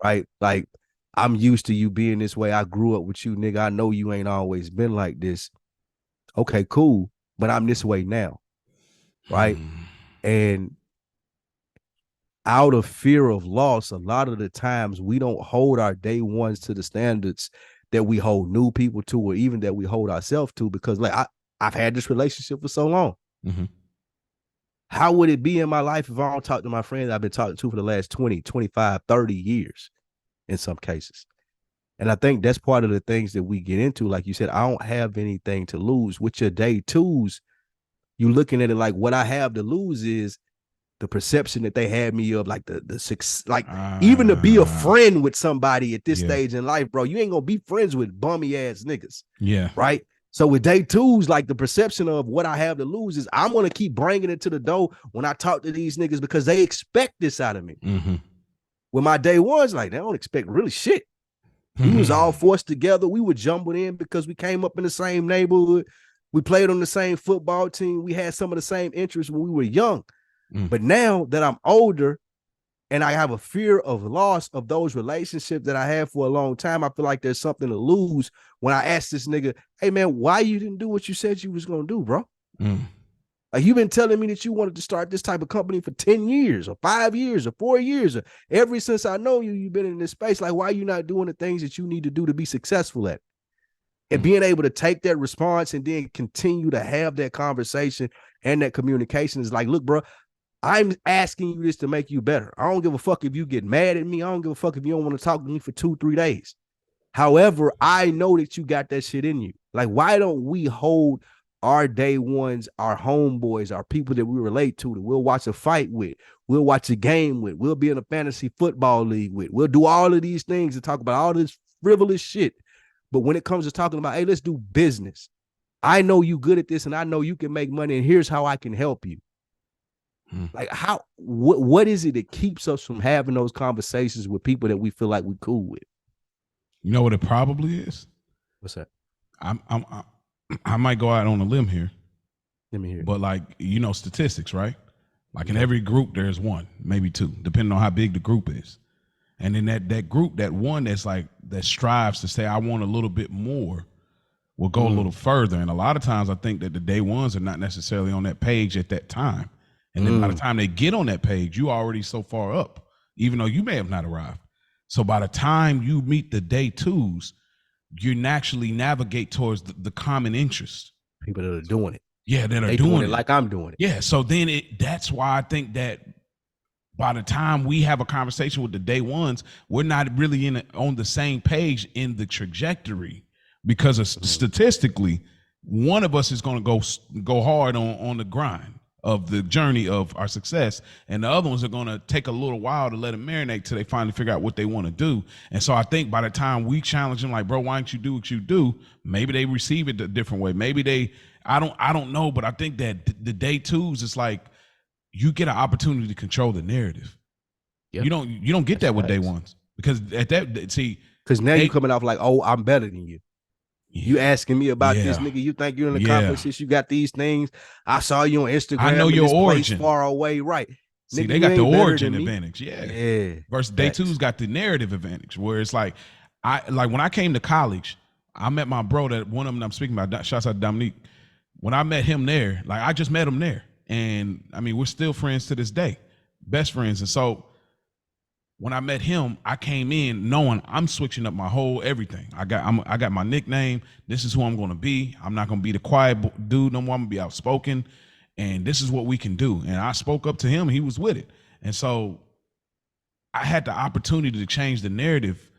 B: Right? Like, I'm used to you being this way. I grew up with you, nigga. I know you ain't always been like this. Okay, cool. But I'm this way now. Right? And out of fear of loss, a lot of the times we don't hold our day ones to the standards that we hold new people to, or even that we hold ourselves to, because like I've had this relationship for so long. How would it be in my life if I don't talk to my friends I've been talking to for the last 20, 25, 30 years in some cases? And I think that's part of the things that we get into. Like you said, I don't have anything to lose. With your day twos, you looking at it like what I have to lose is the perception that they had me of, like the six, like even to be a friend with somebody at this stage in life, bro, you ain't gonna be friends with bummy ass niggas.
C: Yeah.
B: Right. So with day twos, like the perception of what I have to lose is I'm going to keep bringing it to the door when I talk to these niggas because they expect this out of me.
C: Mm-hmm.
B: When my day ones, like they don't expect really shit. We was all forced together. We were jumbled in because we came up in the same neighborhood. We played on the same football team. We had some of the same interests when we were young. But now that I'm older and I have a fear of loss of those relationships that I had for a long time, I feel like there's something to lose when I ask this nigga, hey, man, why you didn't do what you said you was going to do, bro? Like, you've been telling me that you wanted to start this type of company for 10 years or 5 years or 4 years. Or ever since I know you, you've been in this space. Like, why are you not doing the things that you need to do to be successful at? And being able to take that response and then continue to have that conversation and that communication is like, look, bro, I'm asking you this to make you better. I don't give a fuck if you get mad at me. I don't give a fuck if you don't want to talk to me for 2-3 days. However, I know that you got that shit in you. Like, why don't we hold our day ones, our homeboys, our people that we relate to, that we'll watch a fight with, we'll watch a game with, we'll be in a fantasy football league with, we'll do all of these things and talk about all this frivolous shit. But when it comes to talking about, hey, let's do business. I know you good at this and I know you can make money and here's how I can help you. Like, what is it that keeps us from having those conversations with people that we feel like we cool with?
C: You know what it probably is?
B: What's that?
C: I might go out on a limb here.
B: Let me hear.
C: But like, you know, statistics, right? Like in every group, there's one, maybe two, depending on how big the group is. And then that group, that one that's like, that strives to say, I want a little bit more, will go a little further. And a lot of times I think that the day ones are not necessarily on that page at that time. And then by the time they get on that page, you already so far up, even though you may have not arrived. So by the time you meet the day twos, you naturally navigate towards the common interest.
B: People that are doing it.
C: Yeah, that are doing it
B: like I'm doing it.
C: Yeah, so then that's why I think that by the time we have a conversation with the day ones, we're not really on the same page in the trajectory, because of statistically, one of us is going to go hard on the grind of the journey of our success, and the other ones are going to take a little while to let them marinate till they finally figure out what they want to do. And so I think by the time we challenge them, like, bro, why don't you do what you do? Maybe they receive it a different way. Maybe I don't know, but I think that the day twos, it's like you get an opportunity to control the narrative. Yep. You don't get that with day ones, because at that,
B: because now you're coming off like, oh, I'm better than you. You asking me about this, nigga. You think you're in the accomplishments. You got these things. I saw you on Instagram.
C: I know your origin.
B: Far away, right?
C: See, nigga, they got the origin advantage. Yeah. Versus day two's got the narrative advantage, where it's like, when I came to college, I met my bro, that one of them I'm speaking about, shouts out to Dominique. When I met him there, like, I just met him there. And I mean, we're still friends to this day, best friends. And so when I met him, I came in knowing I'm switching up my whole everything. I got my nickname. This is who I'm going to be. I'm not going to be the quiet dude no more. I'm going to be outspoken, and this is what we can do. And I spoke up to him, and he was with it. And so I had the opportunity to change the narrative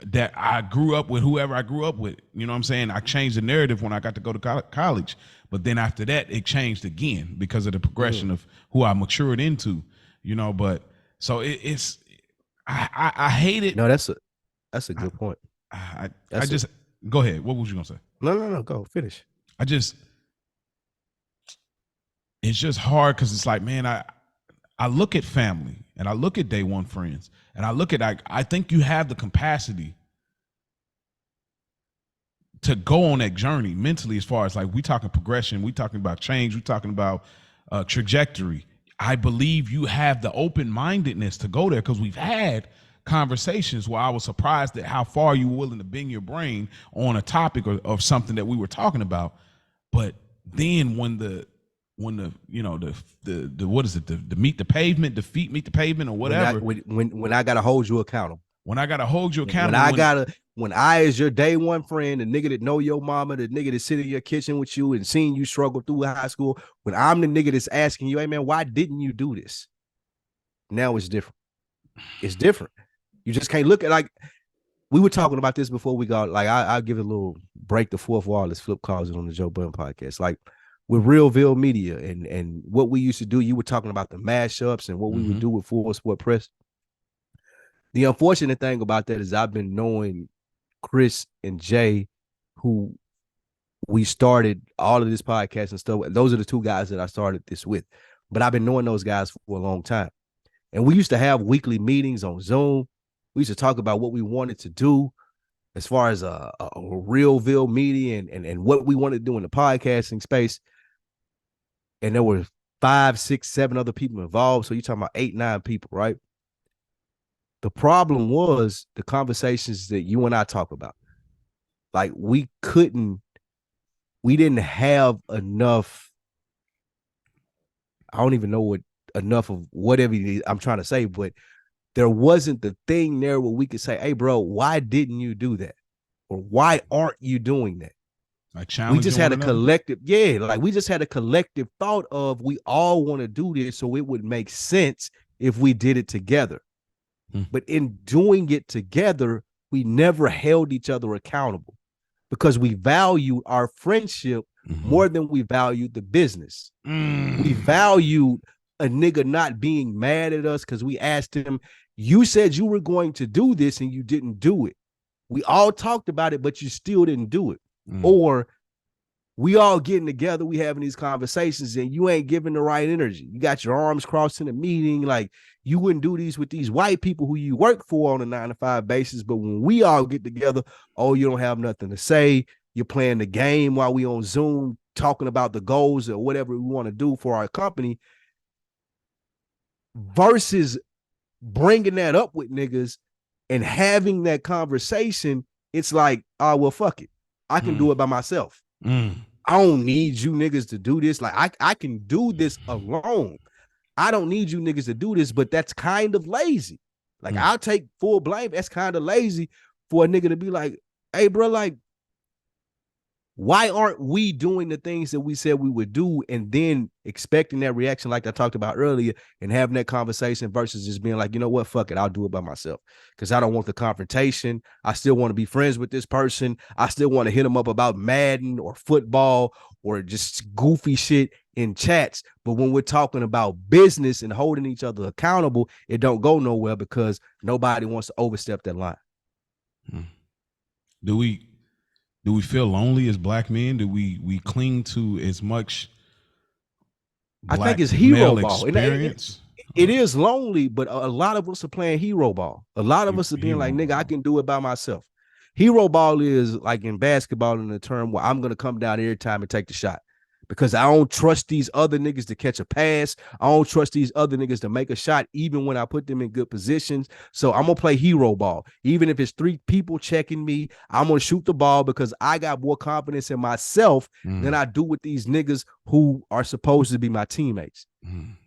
C: that I grew up with, whoever I grew up with. You know what I'm saying? I changed the narrative when I got to go to college. But then after that, it changed again because of the progression of who I matured into, you know. But so it's, I hate it.
B: No, that's a good point.
C: Go ahead. What was you gonna say?
B: No, go finish.
C: It's just hard because it's like, man, I look at family and I look at day one friends and I look at, I think you have the capacity to go on that journey mentally, as far as like, we talking progression, we talking about change, we talking about trajectory. I believe you have the open-mindedness to go there, because we've had conversations where I was surprised at how far you were willing to bend your brain on a topic or something that we were talking about. But then when the you know, the what is it, the meet the pavement, meet the pavement or whatever.
B: When I gotta hold you accountable.
C: When I gotta hold you accountable.
B: When I, as your day one friend, the nigga that know your mama, the nigga that sit in your kitchen with you and seen you struggle through high school, when I'm the nigga that's asking you, hey man, why didn't you do this? Now it's different. It's different. You just can't look at, like, we were talking about this before we got, like, I'll give it a little break the fourth wall, as Flip calls it on the Joe Budden podcast. Like, with Realville Media and what we used to do, you were talking about the mashups and what we would do with Full Sport Press. The unfortunate thing about that is I've been knowing Chris and Jay, who we started all of this podcast and stuff. Those are the two guys that I started this with. But I've been knowing those guys for a long time. And we used to have weekly meetings on Zoom. We used to talk about what we wanted to do as far as a Realville meeting and what we wanted to do in the podcasting space. And there were 5, 6, 7 other people involved. So you're talking about 8, 9 people, right? The problem was the conversations that you and I talk about. Like we didn't have enough. I don't even know what enough of whatever I'm trying to say, but there wasn't the thing there where we could say, hey, bro, why didn't you do that? Or why aren't you doing that?
C: Like
B: we just had a collective, like we just had a collective thought of we all want to do this, so it would make sense if we did it together. But in doing it together, we never held each other accountable because we valued our friendship more than we valued the business. We valued a nigga not being mad at us because we asked him, you said you were going to do this and you didn't do it. We all talked about it, but you still didn't do it. Or we all getting together, we having these conversations and you ain't giving the right energy. You got your arms crossed in a meeting. Like you wouldn't do these with these white people who you work for on a 9-to-5 basis. But when we all get together, oh, you don't have nothing to say. You're playing the game while we on Zoom talking about the goals or whatever we want to do for our company versus bringing that up with niggas and having that conversation. It's like, oh, well, fuck it. I can do it by myself. I don't need you niggas to do this. Like I can do this alone. I don't need you niggas to do this, but that's kind of lazy. Like I'll take full blame. That's kind of lazy for a nigga to be like, hey, bro, like, why aren't we doing the things that we said we would do and then expecting that reaction like I talked about earlier and having that conversation versus just being like, you know what, fuck it, I'll do it by myself because I don't want the confrontation. I still want to be friends with this person. I still want to hit them up about Madden or football or just goofy shit in chats. But when we're talking about business and holding each other accountable, it don't go nowhere because nobody wants to overstep that line.
C: Do we feel lonely as black men? Do we cling to as much black
B: I think it's hero
C: male
B: ball.
C: Experience?
B: It is lonely, but a lot of us are playing hero ball. A lot of us are being like, nigga, I can do it by myself. Hero ball is like in basketball in the term where I'm going to come down every time and take the shot because I don't trust these other niggas to catch a pass. I don't trust these other niggas to make a shot, even when I put them in good positions. So I'm going to play hero ball. Even if it's 3 people checking me, I'm going to shoot the ball because I got more confidence in myself than I do with these niggas who are supposed to be my teammates.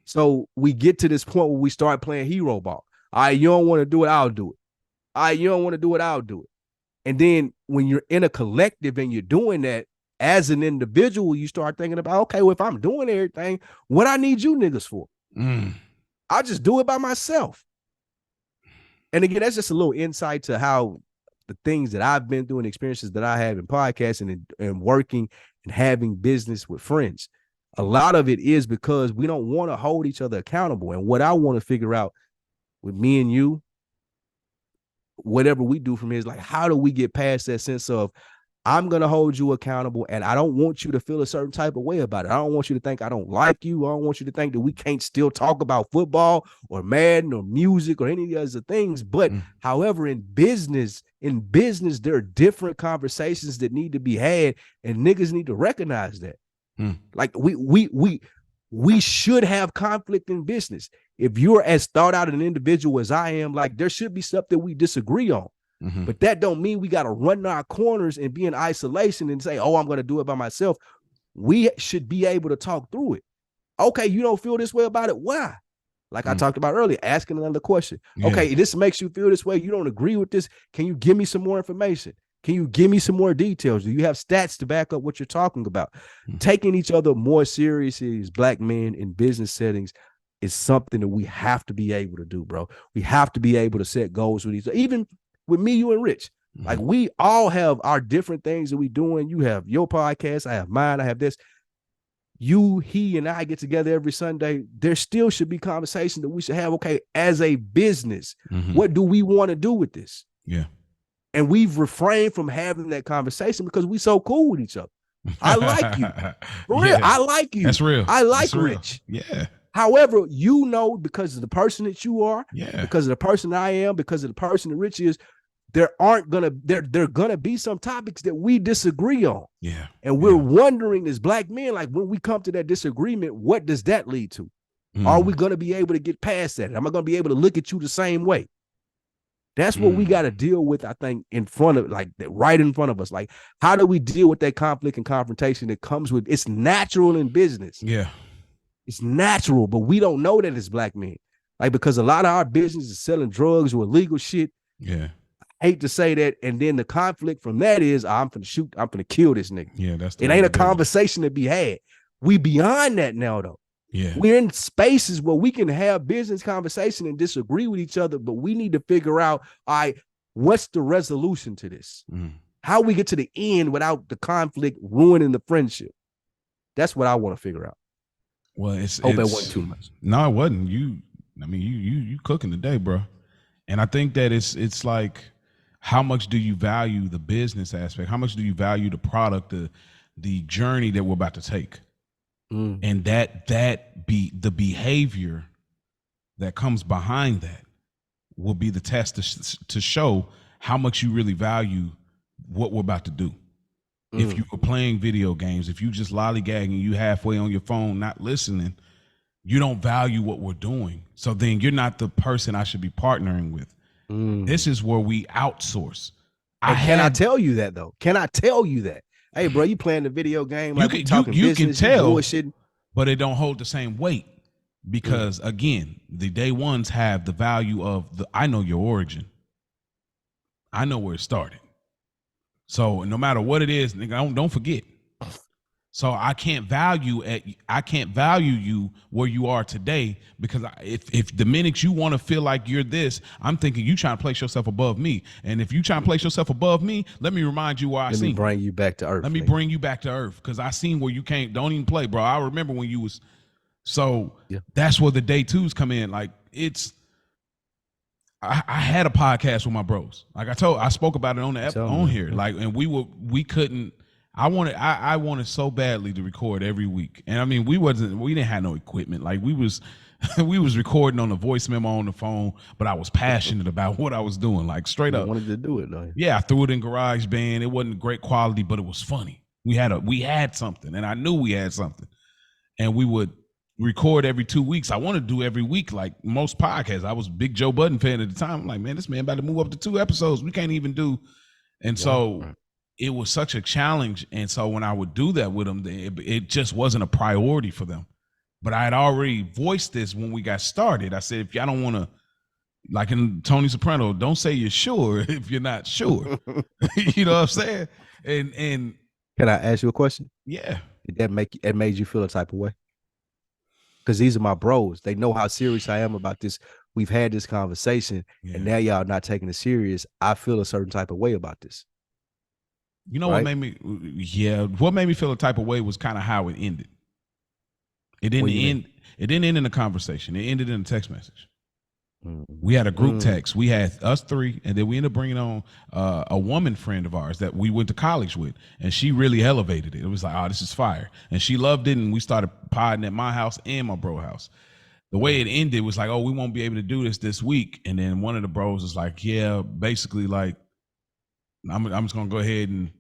B: So we get to this point where we start playing hero ball. All right, you don't want to do it, I'll do it. All right, you don't want to do it, I'll do it. And then when you're in a collective and you're doing that, as an individual, you start thinking about, okay, well, if I'm doing everything, what I need you niggas for? I'll just do it by myself. And again, that's just a little insight to how the things that I've been through and experiences that I have in podcasting and working and having business with friends. A lot of it is because we don't want to hold each other accountable. And what I want to figure out with me and you, whatever we do from here is like, how do we get past that sense of, I'm going to hold you accountable and I don't want you to feel a certain type of way about it. I don't want you to think I don't like you. I don't want you to think that we can't still talk about football or Madden or music or any of the other things. But however, in business, there are different conversations that need to be had and niggas need to recognize that. Like we should have conflict in business. If you're as thought out an individual as I am, like there should be stuff that we disagree on. But that don't mean we got to run our corners and be in isolation and say, oh, I'm going to do it by myself. We should be able to talk through it. Okay, you don't feel this way about it. Why? Like I talked about earlier, asking another question. Yeah. Okay, this makes you feel this way. You don't agree with this. Can you give me some more information? Can you give me some more details? Do you have stats to back up what you're talking about? Taking each other more seriously as black men in business settings is something that we have to be able to do, bro. We have to be able to set goals with each other. Even with me, you, and Rich. Like we all have our different things that we doing. You have your podcast, I have mine, I have this. You, he, and I get together every Sunday. There still should be conversations that we should have. Okay, as a business, what do we want to do with this?
C: Yeah.
B: And we've refrained from having that conversation because we so cool with each other. I like you. For real, I like you.
C: That's real.
B: I like
C: That's real.
B: Rich.
C: Yeah.
B: However, because of the person that you are,
C: Yeah,
B: because of the person I am, because of the person that Rich is, there gonna be some topics that we disagree on.
C: Yeah.
B: And we're wondering as black men, like when we come to that disagreement, what does that lead to? Are we gonna be able to get past that? Am I gonna be able to look at you the same way? That's what we got to deal with, I think, right in front of us. Like, how do we deal with that conflict and confrontation that comes with it's natural in business?
C: Yeah.
B: It's natural, but we don't know that as black men. Like, because a lot of our business is selling drugs or illegal shit.
C: Yeah.
B: I hate to say that. And then the conflict from that is, I'm finna kill this nigga.
C: Yeah,
B: it ain't a conversation to be had. We beyond that now, though.
C: Yeah.
B: We're in spaces where we can have business conversation and disagree with each other, but we need to figure out, all right, what's the resolution to this? How we get to the end without the conflict ruining the friendship? That's what I want to figure out.
C: Well,
B: hope it wasn't too much.
C: No, it wasn't. You cooking today, bro. And I think that it's like, how much do you value the business aspect? How much do you value the product, the journey that we're about to take? And the behavior that comes behind that will be the test to show how much you really value what we're about to do. If you were playing video games, if you just lollygagging, you halfway on your phone, not listening, you don't value what we're doing. So then you're not the person I should be partnering with. This is where we outsource.
B: Can I tell you that though? Can I tell you that? Hey, bro, you playing the video game? Like you
C: can tell, but it don't hold the same weight because again, the day ones have the value of I know your origin. I know where it started. So no matter what it is, nigga, don't forget. So I can't value you where you are today because if the minute you want to feel like you're this, I'm thinking you trying to place yourself above me. And if you trying to place yourself above me, let me remind you where I seen.
B: Let me bring you back to earth.
C: Let me bring you back to earth because I seen where you can't. Don't even play, bro. I remember when you was. So that's where the day twos come in. Like I had a podcast with my bros. Like I spoke about it on here. Like, and we couldn't. I wanted so badly to record every week. And I mean, we didn't have no equipment. Like we was recording on a voice memo on the phone, but I was passionate about what I was doing. Like straight up.
B: I wanted to do it though.
C: Yeah, I threw it in GarageBand. It wasn't great quality, but it was funny. We had something, and I knew we had something. And we would record every 2 weeks. I want to do every week, like most podcasts. I was a big Joe Budden fan at the time. I'm like, man, this man about to move up to 2 episodes. We can't even do. And so it was such a challenge. And so when I would do that with them, it just wasn't a priority for them. But I had already voiced this when we got started. I said, if y'all don't want to, like in Tony Soprano, don't say you're sure if you're not sure. You know what I'm saying? And
B: can I ask you a question?
C: Yeah.
B: Did that made you feel a type of way? Because these are my bros. They know how serious I am about this. We've had this conversation, and now y'all not taking it serious. I feel a certain type of way about this.
C: You know what made me? Yeah, what made me feel a type of way was kind of how it ended. It didn't end. It didn't end in a conversation. It ended in a text message. We had a group text. We had us three, and then we ended up bringing on a woman friend of ours that we went to college with, and she really elevated it. It was like, oh, this is fire, and she loved it. And we started podding at my house and my bro house. The way it ended was like, oh, we won't be able to do this week. And then one of the bros was like, yeah, basically, like, I'm just gonna go ahead and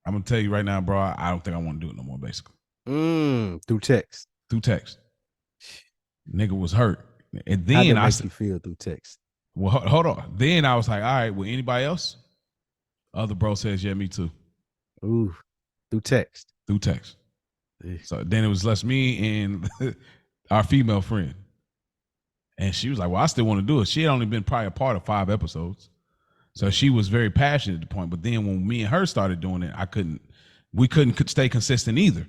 C: I'm gonna tell you right now, bro. I don't think I want to do it no more. Basically,
B: through text.
C: Nigga was hurt. And then
B: how did it make you feel through text?
C: Well, hold on. Then I was like, all right, well, anybody else? Other bro says, yeah, me too.
B: Ooh, through text.
C: So then it was less me and our female friend. And she was like, well, I still want to do it. She had only been probably a part of 5 episodes. So she was very passionate at the point. But then when me and her started doing it, we couldn't stay consistent either.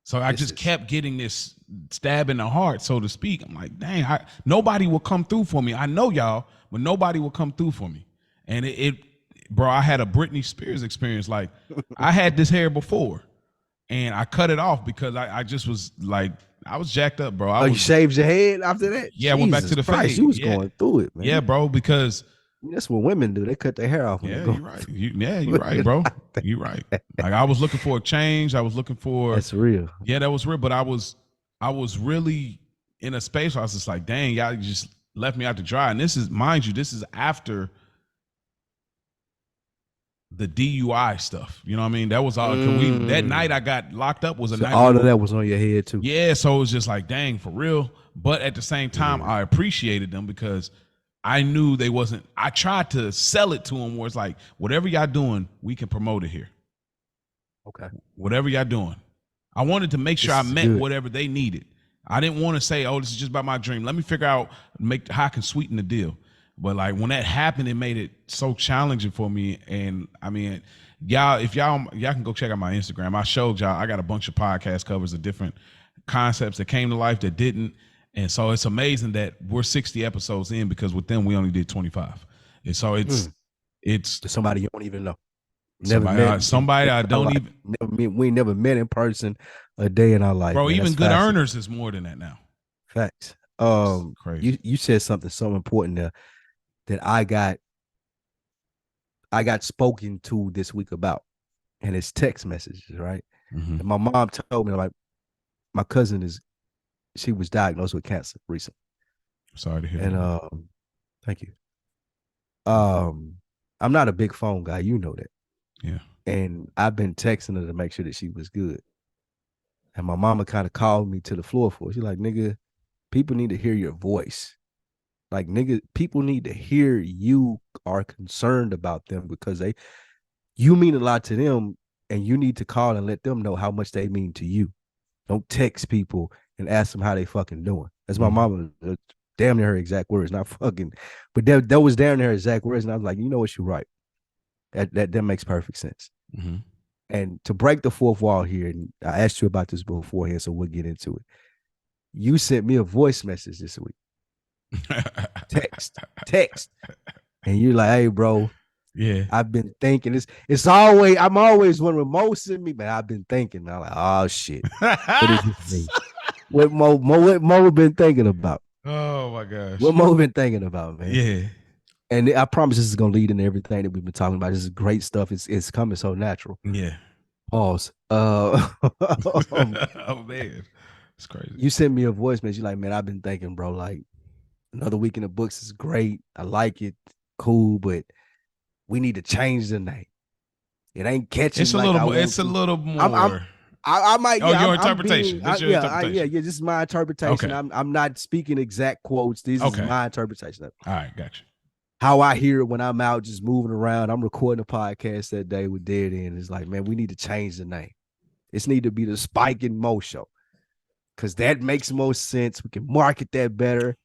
C: So I just kept getting this stab in the heart, so to speak. I'm like, dang, nobody will come through for me. I know y'all, but nobody will come through for me. And bro, I had a Britney Spears experience. Like, I had this hair before, and I cut it off because I just was like, I was jacked up, bro.
B: You shaved your head after that?
C: Yeah, I went back to the
B: face. You was going through it, man.
C: Yeah, bro, because
B: That's what women do. They cut their hair off when
C: Yeah,
B: they go.
C: you're right. You're right, bro. You're right. Like I was looking for a change. I was looking for
B: That's real.
C: Yeah, that was real. But I was really in a space where I was just like, dang, y'all just left me out to dry. And this is, mind you, this is after the DUI stuff. You know what I mean? That was all. That night I got locked up was a night.
B: All of that was on your head too.
C: Yeah, so it was just like, dang, for real. But at the same time, I appreciated them because I knew they wasn't. I tried to sell it to them where it's like, whatever y'all doing, we can promote it here.
B: Okay.
C: Whatever y'all doing. I wanted to make sure I met whatever they needed. I didn't want to say, oh, this is just about my dream. Let me figure out how I can sweeten the deal. But like when that happened, it made it so challenging for me. And I mean, y'all, if y'all can go check out my Instagram. I showed y'all, I got a bunch of podcast covers of different concepts that came to life that didn't. And so it's amazing that we're 60 episodes in because with them, we only did 25. And so it's
B: somebody you don't even know.
C: Somebody I don't
B: like,
C: even.
B: We never met in person a day in our life.
C: Bro, man, even Good Earners is more than that now.
B: Facts.
C: Crazy.
B: You said something so important there that I got spoken to this week about, and it's text messages, right? And my mom told me, like, my cousin she was diagnosed with cancer recently.
C: Sorry to hear
B: that. And thank you. I'm not a big phone guy, you know that.
C: Yeah.
B: And I've been texting her to make sure that she was good. And my mama kind of called me to the floor for it. She's like, nigga, people need to hear your voice. Like, nigga, people need to hear you are concerned about them because you mean a lot to them, and you need to call and let them know how much they mean to you. Don't text people and ask them how they fucking doing. That's my mama, damn near her exact words, not fucking, but that was damn near her exact words. And I was like, you know what, you're right. That makes perfect sense. And to break the fourth wall here, and I asked you about this beforehand, so we'll get into it. You sent me a voice message this week. text. And you're like, hey, bro.
C: Yeah.
B: I've been thinking I'm always wondering, Mo sent me, but I've been thinking. I'm like, oh shit. What is this mean? What Mo been thinking about?
C: Oh my gosh.
B: What Mo been thinking about, man?
C: Yeah.
B: And I promise this is gonna lead into everything that we've been talking about. This is great stuff. It's coming so natural.
C: Yeah.
B: Pause.
C: Oh man. It's crazy.
B: You sent me a voice message. You're like, man, I've been thinking, bro, like another week in the books is great. I like it, cool, but we need to change the name. It ain't catching.
C: It's a little more.
B: I might.
C: Oh, your interpretation. Your interpretation.
B: Yeah. This is my interpretation.
C: Okay.
B: I'm not speaking exact quotes. This is my interpretation.
C: All right, gotcha.
B: How I hear it when I'm out just moving around. I'm recording a podcast that day with DeadEnd. It's like, man, we need to change the name. It's need to be the Spike and Mo Show, because that makes most sense. We can market that better.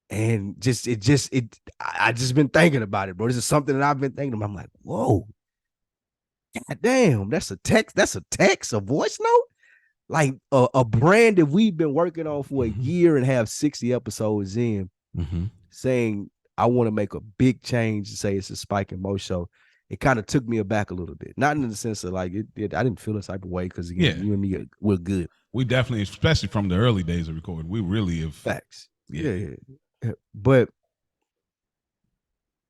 B: And I just been thinking about it, bro. This is something that I've been thinking about. I'm like, whoa, God damn, that's a text, a voice note, like a brand that we've been working on for a year and have 60 episodes in, saying I want to make a big change and say it's a Spike and Mo Show. It kind of took me aback a little bit, not in the sense of like I didn't feel this type of way because again, you and me we're good.
C: We definitely, especially from the early days of recording, we really have
B: facts. Yeah. But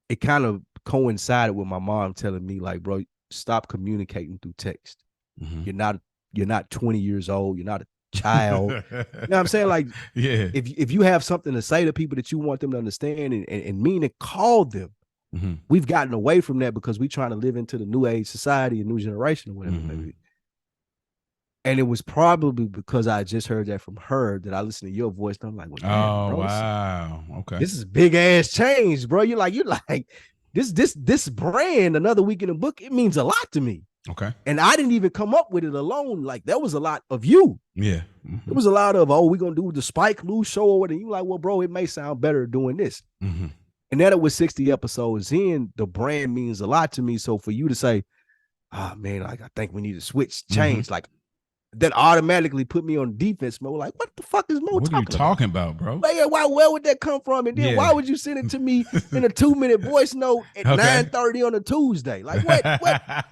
B: it kind of coincided with my mom telling me, like, bro, stop communicating through text. You're not 20 years old. You're not a child. You know what I'm saying? Like, if you have something to say to people that you want them to understand and mean it, call them. We've gotten away from that because we're trying to live into the new age society and new generation or whatever maybe. And it was probably because I just heard that from her that I listened to your voice. And I'm like, well, bro,
C: wow. Okay.
B: This is big ass change, bro. You're like, this brand, Another Week in the Book, it means a lot to me.
C: Okay.
B: And I didn't even come up with it alone. Like, there was a lot of you.
C: Yeah.
B: It was a lot of, we're going to do the Spike Lee show or whatever. You're like, well, bro, it may sound better doing this. And then it was 60 episodes in, the brand means a lot to me. So for you to say, man, like, I think we need to change, like, that automatically put me on defense mode. Like, what the fuck is Mo
C: talking about? What are you talking about, bro?
B: Where would that come from? And then why would you send it to me in a 2-minute voice note at 9:30 on a Tuesday? Like, what?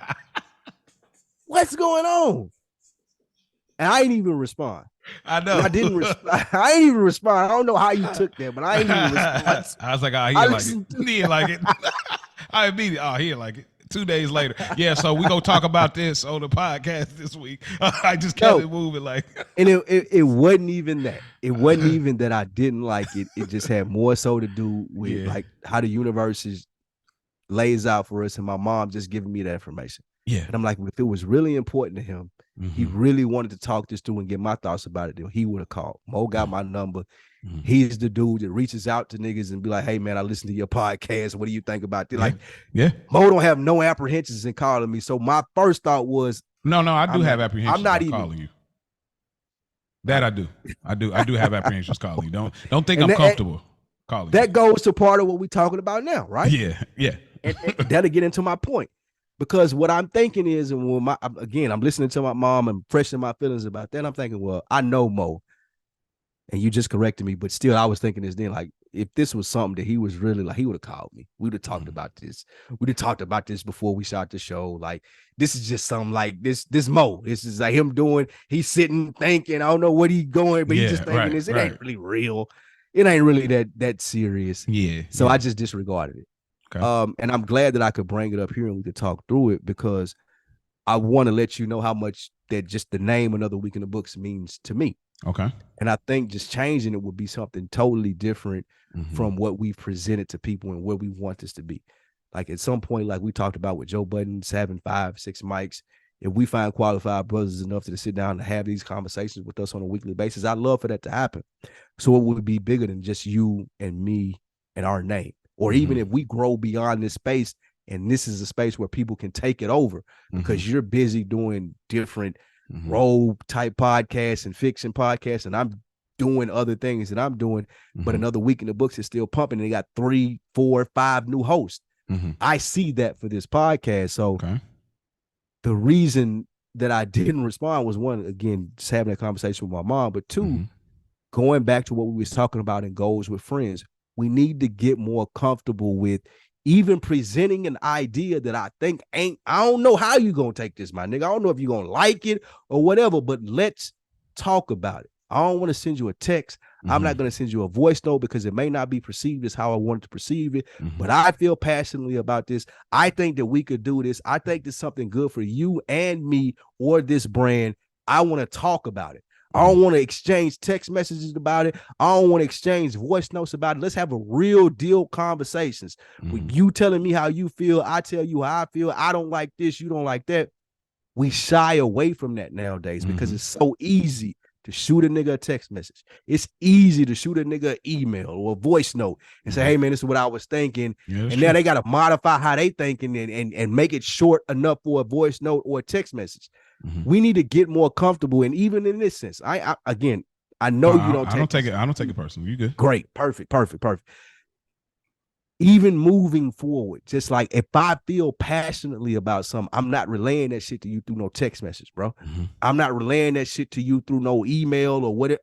B: What's going on? And I didn't even respond.
C: I know.
B: And I didn't respond. I ain't even respond. I don't know how you took that, but I ain't even respond.
C: I was like, oh, he didn't like it. He didn't like it. I immediately, oh, he didn't like it. 2 days later. Yeah, so we gonna talk about this on the podcast this week. I just kept it moving like.
B: And it wasn't even that. It wasn't even that I didn't like it. It just had more so to do with like how the universe lays out for us, and my mom just giving me that information.
C: Yeah.
B: And I'm like, if it was really important to him, he really wanted to talk this through and get my thoughts about it, then he would have called. Mo got my number. He's the dude that reaches out to niggas and be like, hey man, I listened to your podcast. What do you think about this? Like, Mo don't have no apprehensions in calling me. So my first thought was,
C: no, I do have apprehensions.
B: I'm not
C: even calling you. That I do. I do have apprehensions calling you. Don't think I'm comfortable calling you.
B: That goes to part of what we're talking about now, right?
C: Yeah.
B: And that'll get into my point. Because what I'm thinking is, and when I'm listening to my mom and pressing my feelings about that, I'm thinking, well, I know Mo, and you just corrected me, but still I was thinking this then, like, if this was something that he was really like, he would have called me. We would have talked about this. We'd have talked about this before we shot the show. Like, this is just something like this Mo. This is like him he's sitting thinking, I don't know what he's going, but he's just thinking this. It ain't really real. It ain't really that serious.
C: Yeah.
B: So I just disregarded it. Okay. And I'm glad that I could bring it up here and we could talk through it, because I want to let you know how much that just the name Another Week in the Books means to me.
C: Okay.
B: And I think just changing it would be something totally different from what we've presented to people and where we want this to be. Like at some point, like we talked about with Joe Budden's having 5, 6 mics, if we find qualified brothers enough to sit down and have these conversations with us on a weekly basis, I'd love for that to happen. So it would be bigger than just you and me and our name. Or even if we grow beyond this space and this is a space where people can take it over, because you're busy doing different role type podcasts and fiction podcasts, and I'm doing other things that I'm doing, but Another Week in the Books is still pumping, and they got 3, 4, 5 new hosts. I see that for this podcast. So the reason that I didn't respond was, one, again, just having a conversation with my mom, but 2, going back to what we was talking about in Goals with Friends. We need to get more comfortable with even presenting an idea that I think I don't know how you're going to take this, my nigga. I don't know if you're going to like it or whatever, but let's talk about it. I don't want to send you a text. I'm not going to send you a voice note because it may not be perceived as how I wanted to perceive it, but I feel passionately about this. I think that we could do this. I think it's something good for you and me or this brand. I want to talk about it. I don't want to exchange text messages about it. I don't want to exchange voice notes about it. Let's have a real deal conversations. With you telling me how you feel, I tell you how I feel. I don't like this, you don't like that. We shy away from that nowadays because it's so easy to shoot a nigga a text message. It's easy to shoot a nigga an email or a voice note and say, hey man, this is what I was thinking. And now they got to modify how they thinking and make it short enough for a voice note or a text message. We need to get more comfortable. And even in this sense, I know you don't take it.
C: I don't take it personally. You good?
B: Great. Perfect. Even moving forward, just like if I feel passionately about something, I'm not relaying that shit to you through no text message, bro. I'm not relaying that shit to you through no email or whatever.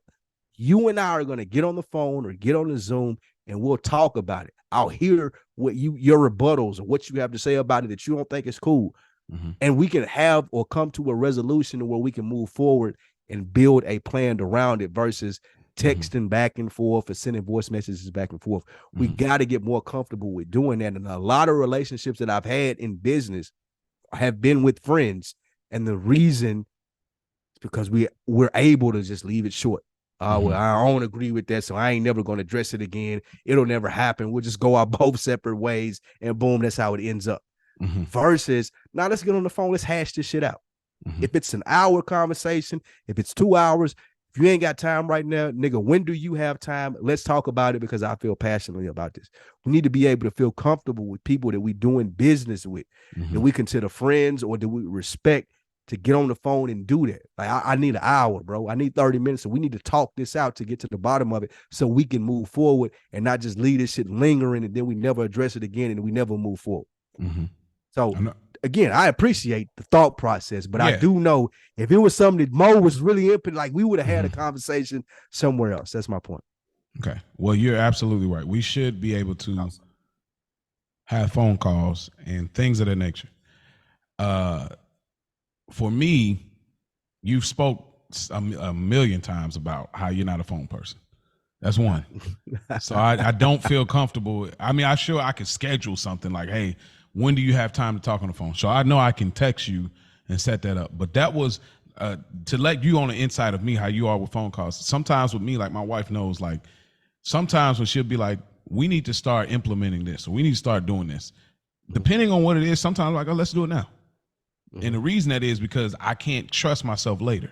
B: You and I are going to get on the phone or get on the Zoom and we'll talk about it. I'll hear what your rebuttals or what you have to say about it that you don't think is cool. And we can have or come to a resolution where we can move forward and build a plan around it versus texting back and forth or sending voice messages back and forth. We got to get more comfortable with doing that. And a lot of relationships that I've had in business have been with friends. And the reason is because we're able to just leave it short. Well, I don't agree with that, so I ain't never going to address it again. It'll never happen. We'll just go our both separate ways, and boom, that's how it ends up. Versus, now let's get on the phone, let's hash this shit out. If it's an hour conversation, if it's 2 hours, if you ain't got time right now, nigga, when do you have time? Let's talk about it because I feel passionately about this. We need to be able to feel comfortable with people that we doing business with, that we consider friends or that we respect, to get on the phone and do that. Like I need an hour, bro. I need 30 minutes. So we need to talk this out to get to the bottom of it so we can move forward and not just leave this shit lingering and then we never address it again and we never move forward. So again, I appreciate the thought process, but I do know if it was something that Mo was really into, like we would have had a conversation somewhere else. That's my point.
C: Okay. Well, you're absolutely right. We should be able to have phone calls and things of that nature. For me, you spoke a million times about how you're not a phone person. That's one. So I don't feel comfortable. I mean, I could schedule something like, hey, when do you have time to talk on the phone? So I know I can text you and set that up. But that was to let you on the inside of me how you are with phone calls. Sometimes with me, like my wife knows, like sometimes when she'll be like, we need to start implementing this, or we need to start doing this. Depending on what it is, sometimes I'm like, oh, let's do it now. And the reason that is because I can't trust myself later.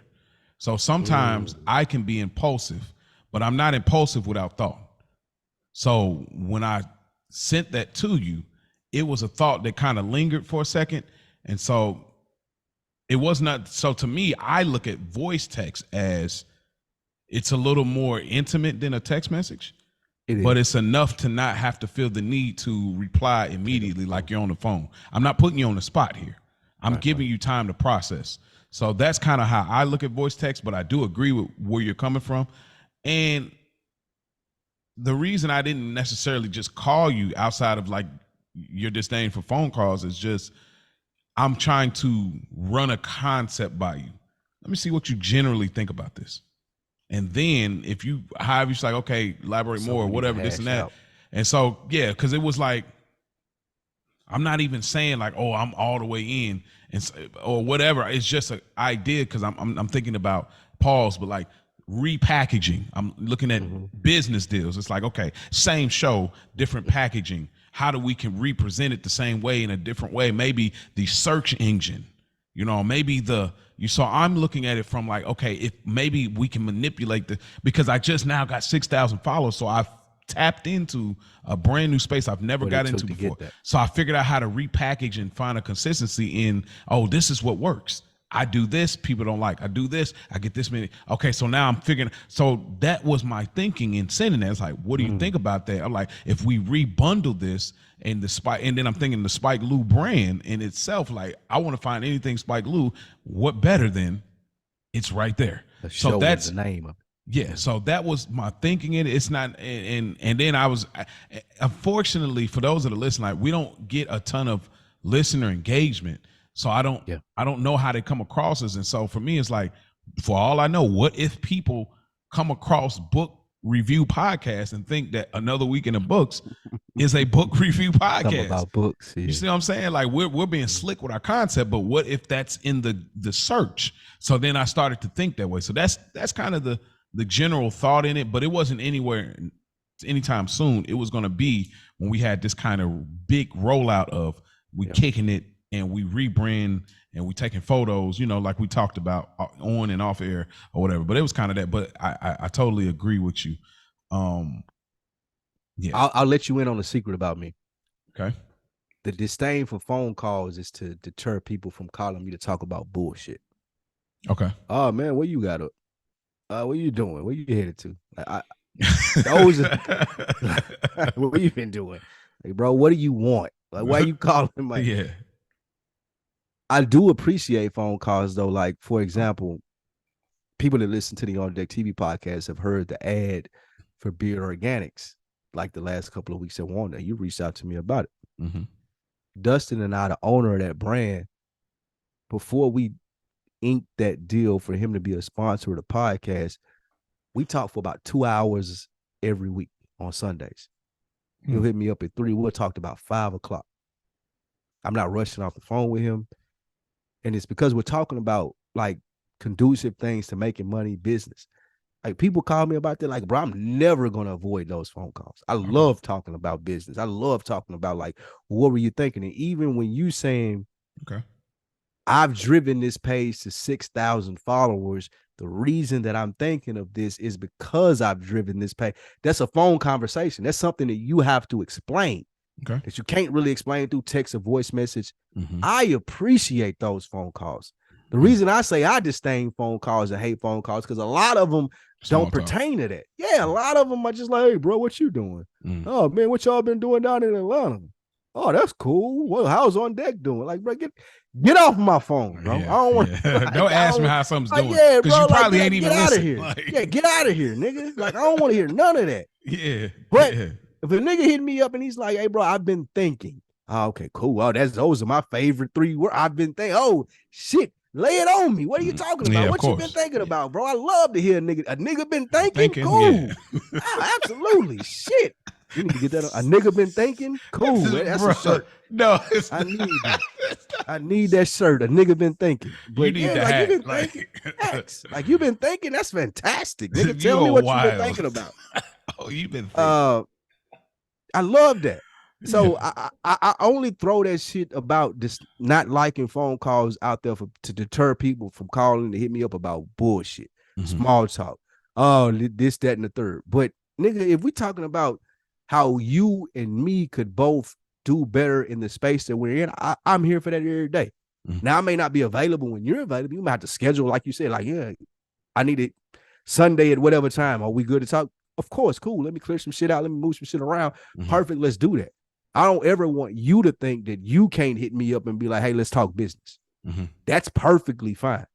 C: So sometimes I can be impulsive, but I'm not impulsive without thought. So when I sent that to you, it was a thought that kind of lingered for a second. And so it was not. So to me, I look at voice text as it's a little more intimate than a text message, but it's enough to not have to feel the need to reply immediately like you're on the phone. I'm not putting you on the spot here. I'm giving you time to process. So that's kind of how I look at voice text, but I do agree with where you're coming from. And the reason I didn't necessarily just call you outside of like your disdain for phone calls is just I'm trying to run a concept by you. Let me see what you generally think about this. And then if you, however, you're like, okay, elaborate more or whatever, this and that. Out. And so, yeah, because it was like, I'm not even saying like, oh, I'm all the way in and or whatever. It's just an idea because I'm thinking about pause, but like repackaging. I'm looking at business deals. It's like, okay, same show, different packaging. How do we can represent it the same way in a different way? Maybe the search engine, you know, maybe so I'm looking at it from like, okay, if maybe we can manipulate because I just now got 6,000 followers. So I've tapped into a brand new space I've never got into before. So I figured out how to repackage and find a consistency in, oh, this is what works. I do this, people don't like. I do this, I get this many. Okay, so now I'm figuring. So that was my thinking in sending that. It's like, what do you think about that? I'm like, if we rebundle this and then I'm thinking the Spike Lee brand in itself, like I want to find anything Spike Lee, what better than it's right there. So that's
B: the name of it.
C: Yeah, so that was my thinking in it. It's not, and then I was, unfortunately, for those that are listening, like we don't get a ton of listener engagement. So I don't know how they come across us. And so for me, it's like, for all I know, what if people come across book review podcasts and think that Another Week in the Books is a book review podcast
B: about books? Yeah.
C: You see what I'm saying? Like we're being slick with our concept, but what if that's in the search? So then I started to think that way. So that's kind of the general thought in it, but it wasn't anytime soon. It was going to be when we had this kind of big rollout of kicking it and we rebrand and we taking photos, you know, like we talked about on and off air or whatever. But it was kind of that. But I totally agree with you.
B: Yeah, I'll let you in on a secret about me.
C: Okay.
B: The disdain for phone calls is to deter people from calling me to talk about bullshit.
C: Okay.
B: Oh man, what you got up? What you doing? Where you headed to? Those are, what you been doing? Like, bro, what do you want? Like, why are you calling? Like,
C: yeah.
B: I do appreciate phone calls though. Like, for example, people that listen to the On Deck TV podcast have heard the ad for Beard Organics, like the last couple of weeks at Wanda. You reached out to me about it.
C: Mm-hmm.
B: Dustin and I, the owner of that brand, before we inked that deal for him to be a sponsor of the podcast, we talked for about 2 hours every week on Sundays. He'll hit me up at 3. We'll talk about 5 o'clock. I'm not rushing off the phone with him. And it's because we're talking about like conducive things to making money, business. Like people call me about that. Like, bro, I'm never going to avoid those phone calls. I love talking about business. I love talking about like, what were you thinking? And even when you saying,
C: okay,
B: I've driven this page to 6,000 followers, the reason that I'm thinking of this is because I've driven this page. That's a phone conversation. That's something that you have to explain.
C: Okay.
B: That you can't really explain through text or voice message. I appreciate those phone calls. The reason I say I disdain phone calls and hate phone calls because a lot of them don't pertain to that. Yeah, a lot of them are just like, hey, bro, what you doing? Oh, man, what y'all been doing down in Atlanta? Oh, that's cool. Well, how's On Deck doing? Like, bro, get off my phone, bro.
C: Yeah,
B: I don't want.
C: Like, don't ask me how something's doing.
B: Yeah,
C: because you probably ain't even
B: get out of
C: listening.
B: here.
C: Like,
B: yeah, get out of here, nigga. Like, I don't want to hear none of that.
C: Yeah,
B: but if a nigga hit me up and he's like, hey, bro, I've been thinking. Oh, okay, cool. Oh, those are my favorite 3 words. I've been thinking. Oh, shit. Lay it on me. What are you talking about?
C: Yeah,
B: What you been thinking about, bro? I love to hear a nigga been thinking. Cool. Yeah. Absolutely. Shit. We need to get that. A nigga been thinking. Cool. That's a shirt.
C: No,
B: I need that. I need that shirt. A nigga been thinking. But
C: you need
B: like
C: hat.
B: you been thinking. Like you been thinking. That's fantastic. Nigga, tell me what you been thinking about.
C: Oh, you been thinking.
B: I love that. So I only throw that shit about this not liking phone calls out there to deter people from calling to hit me up about bullshit, small talk. Oh, this, that, and the third. But nigga, if we talking about how you and me could both do better in the space that we're in, I'm here for that every day. Now I may not be available when you're available. You might have to schedule, like you said, like, yeah, I need it Sunday at whatever time. Are we good to talk? Of course, cool. Let me clear some shit out. Let me move some shit around. Perfect. Let's do that. I don't ever want you to think that you can't hit me up and be like, hey, let's talk business. That's perfectly fine.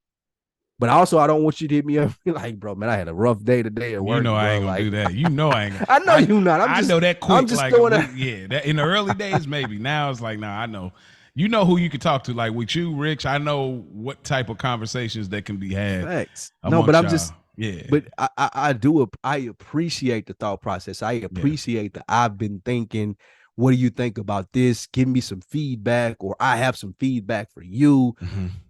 B: But also, I don't want you to hit me up and be like, bro, man, I had a rough day today at work.
C: You know I ain't gonna do that. You know I ain't gonna.
B: I know you not. I know that quick. I'm just
C: like,
B: doing that.
C: Yeah, that in the early days, maybe. Now it's like, nah, I know. You know who you can talk to. Like with you, Rich, I know what type of conversations that can be had.
B: Facts. No, but I'm just...
C: Yeah,
B: but I appreciate the thought process. I appreciate the I've been thinking. What do you think about this? Give me some feedback, or I have some feedback for you.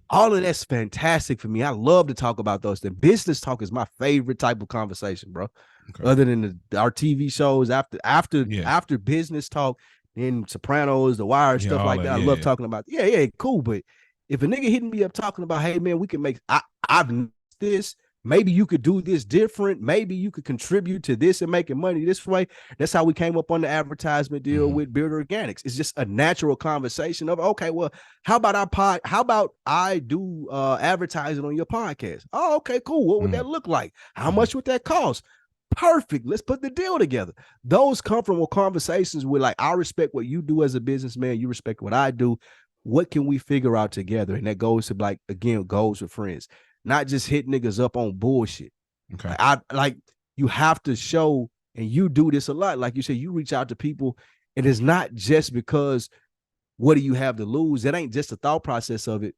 B: All of that's fantastic for me. I love to talk about those. The business talk is my favorite type of conversation, bro. Okay. Other than our TV shows, after business talk, then Sopranos, The Wire, stuff like that. I love talking about. Yeah, cool. But if a nigga hitting me up talking about, hey man, we can make I've this. Maybe you could do this different. Maybe you could contribute to this and making money this way. That's how we came up on the advertisement deal with Beard Organics. It's just a natural conversation of, okay, well, how about I do advertising on your podcast? Oh, okay, cool. What would that look like? How much would that cost? Perfect. Let's put the deal together. Those come from conversations where, like, I respect what you do as a businessman. You respect what I do. What can we figure out together? And that goes to, like, again, goes with friends. Not just hit niggas up on bullshit. Okay. You have to show, and you do this a lot. Like you said, you reach out to people, and it's not just because what do you have to lose? It ain't just the thought process of it.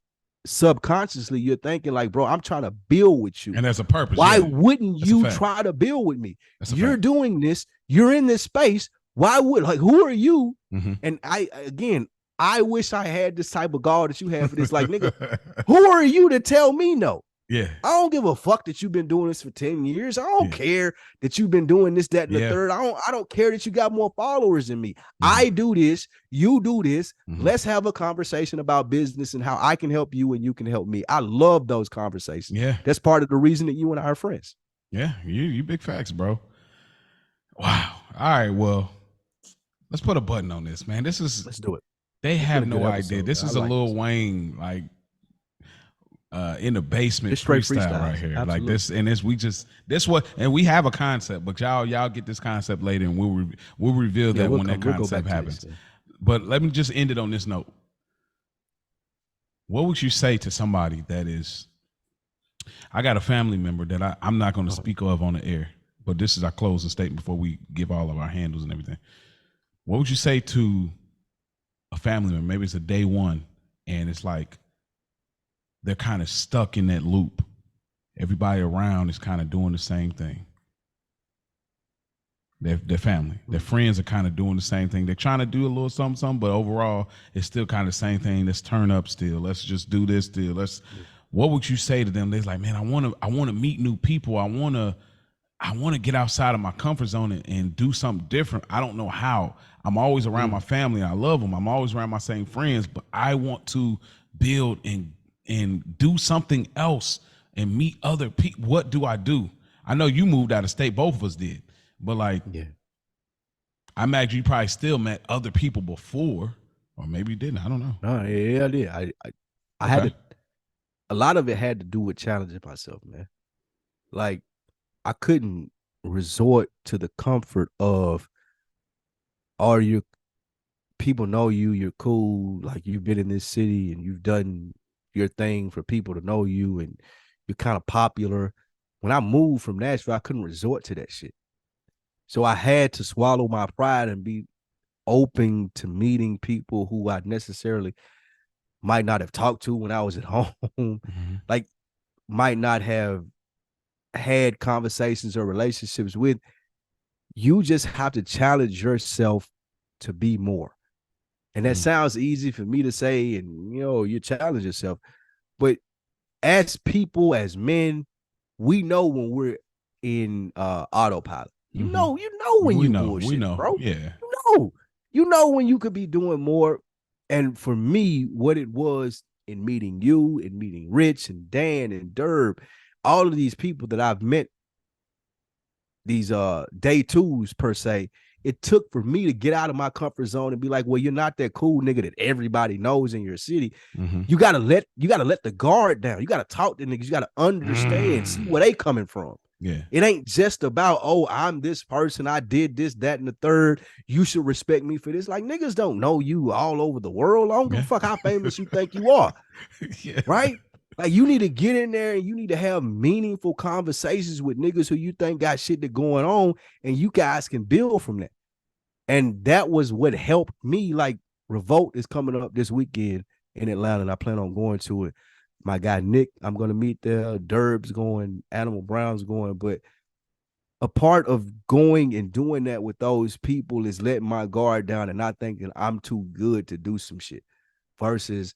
B: Subconsciously, you're thinking like, bro, I'm trying to build with you.
C: And there's a purpose.
B: Why wouldn't you try to build with me? You're doing this. You're in this space. Why would, like, who are you? And I wish I had this type of guard that you have for this. Like, nigga, who are you to tell me no?
C: Yeah.
B: I don't give a fuck that you've been doing this for 10 years. I don't care that you've been doing this, that, and the third. I don't care that you got more followers than me. I do this. You do this. Let's have a conversation about business and how I can help you and you can help me. I love those conversations.
C: Yeah.
B: That's part of the reason that you and I are friends.
C: Yeah. You big facts, bro. Wow. All right. Well, let's put a button on this, man.
B: Let's do it.
C: They have no idea. This is a Lil Wayne, like, in the basement freestyle right here. Absolutely. Like this, and and we have a concept, but y'all get this concept later, and we'll reveal that when that concept happens. But let me just end it on this note. What would you say to somebody that is, I got a family member that I'm not going to speak of on the air, but this is our closing statement before we give all of our handles and everything. What would you say to a family member? Maybe it's a day one, and it's like, they're kind of stuck in that loop. Everybody around is kind of doing the same thing. Their family, their friends are kind of doing the same thing. They're trying to do a little something, but overall, it's still kind of the same thing. Let's turn up still. Let's just do this still. What would you say to them? They're like, man, I want to meet new people. I want to get outside of my comfort zone and do something different. I don't know how. I'm always around my family. I love them. I'm always around my same friends, but I want to build and do something else and meet other people. What do I do? I know you moved out of state. Both of us did. But like, I imagine you probably still met other people before, or maybe you didn't. I don't know.
B: No, yeah, I did. I had to, a lot of it had to do with challenging myself, man. Like, I couldn't resort to the comfort of, people know you, you're cool, like you've been in this city and you've done your thing for people to know you and you're kind of popular. When I moved from Nashville, I couldn't resort to that shit. So I had to swallow my pride and be open to meeting people who I necessarily might not have talked to when I was at home, like might not have had conversations or relationships with. You just have to challenge yourself to be more. And that sounds easy for me to say, and you challenge yourself. But as people, as men, we know when we're in autopilot. You know when you bullshit, bro.
C: Yeah.
B: You know when you could be doing more. And for me, what it was in meeting you, and meeting Rich and Dan and Derb, all of these people that I've met, these day twos per se, it took for me to get out of my comfort zone and be like, well, you're not that cool nigga that everybody knows in your city. You gotta let the guard down. You gotta talk to niggas. You gotta understand, see where they coming from.
C: Yeah.
B: It ain't just about, oh, I'm this person, I did this, that, and the third. You should respect me for this. Like, niggas don't know you all over the world. I don't give a fuck how famous you think you are. Right? Like, you need to get in there and you need to have meaningful conversations with niggas who you think got shit that going on, and you guys can build from that. And that was what helped me. Like, Revolt is coming up this weekend in Atlanta, and I plan on going to it. My guy Nick, I'm going to meet there. Derb's going, Animal Brown's going. But a part of going and doing that with those people is letting my guard down and not thinking I'm too good to do some shit. Versus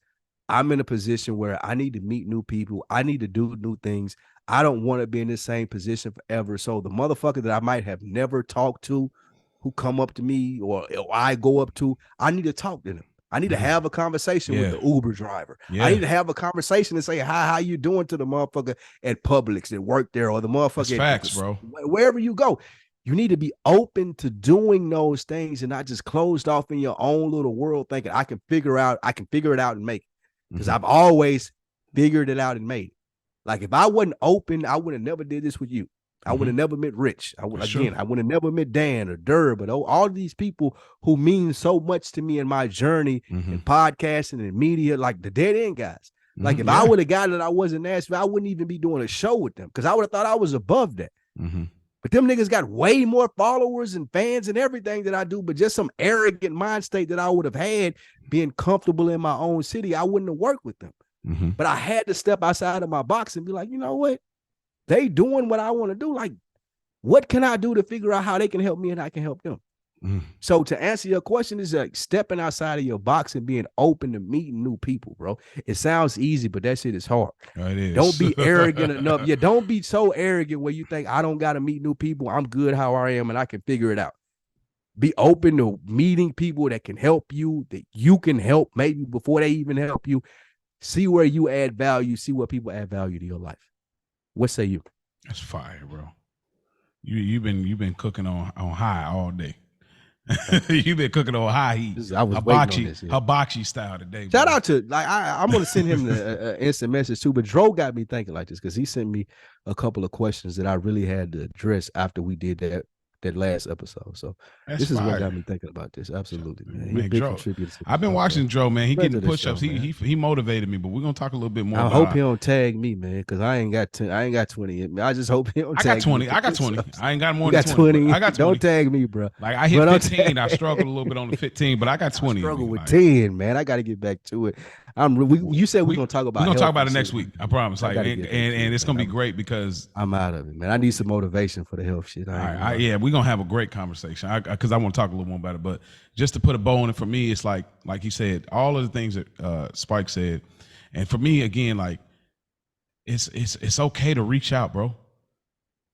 B: I'm in a position where I need to meet new people. I need to do new things. I don't want to be in the same position forever. So the motherfucker that I might have never talked to, who come up to me or I go up to, I need to talk to them. I need to have a conversation with the Uber driver. I need to have a conversation and say, hi, how you doing, to the motherfucker at Publix that work there, or the motherfucker
C: facts, bro.
B: Wherever you go. You need to be open to doing those things and not just closed off in your own little world thinking I can figure it out and make it. Because I've always figured it out and made it. Like, if I wasn't open, I would have never did this with you. I would have never met Rich. I would have never met Dan or Derb, but all these people who mean so much to me in my journey in podcasting and media, like the DeadEnd guys. Like, if I would have gotten that I was in Nashville, I wouldn't even be doing a show with them, because I would have thought I was above that. But them niggas got way more followers and fans and everything that I do, but just some arrogant mind state that I would have had being comfortable in my own city, I wouldn't have worked with them. But I had to step outside of my box and be like, you know what? They doing what I want to do. Like, what can I do to figure out how they can help me and I can help them? So to answer your question, is like stepping outside of your box and being open to meeting new people, bro. It sounds easy, but that shit is hard.
C: It is.
B: Don't be arrogant enough. Yeah, don't be so arrogant where you think I don't got to meet new people. I'm good how I am and I can figure it out. Be open to meeting people that can help you, that you can help maybe before they even help you. See where you add value. See where people add value to your life. What say you?
C: That's fire, bro. You've been cooking on high all day. You've been cooking on high heat.
B: I was waiting on this,
C: hibachi style today.
B: Shout out to, like, I'm gonna send him the instant message too. But Dro got me thinking like this, because he sent me a couple of questions that I really had to address after we did that last episode. So this is what got me thinking about this. Absolutely, man. He's a big contributor.
C: I've been watching Dro, man. He getting push-ups. He motivated me, but we're gonna talk a little bit more.
B: I hope he don't tag me, man, because I ain't got 20 in me. I just hope he don't tag me.
C: I got 20. I ain't got more than 20. I got 20.
B: Don't tag me, bro.
C: Like, I hit 15. I struggled a little bit on the 15, but I got 20.
B: I struggle with 10, man. I got to get back to it. You said we're gonna talk about.
C: We're gonna talk about it next week. I promise. Like, and it's gonna be great because
B: I'm out of it, man. I need some motivation for the health shit.
C: Yeah, we're gonna have a great conversation because I want to talk a little more about it. But just to put a bow on it, for me, it's like you said, all of the things that Spike said, and for me, again, like it's okay to reach out, bro.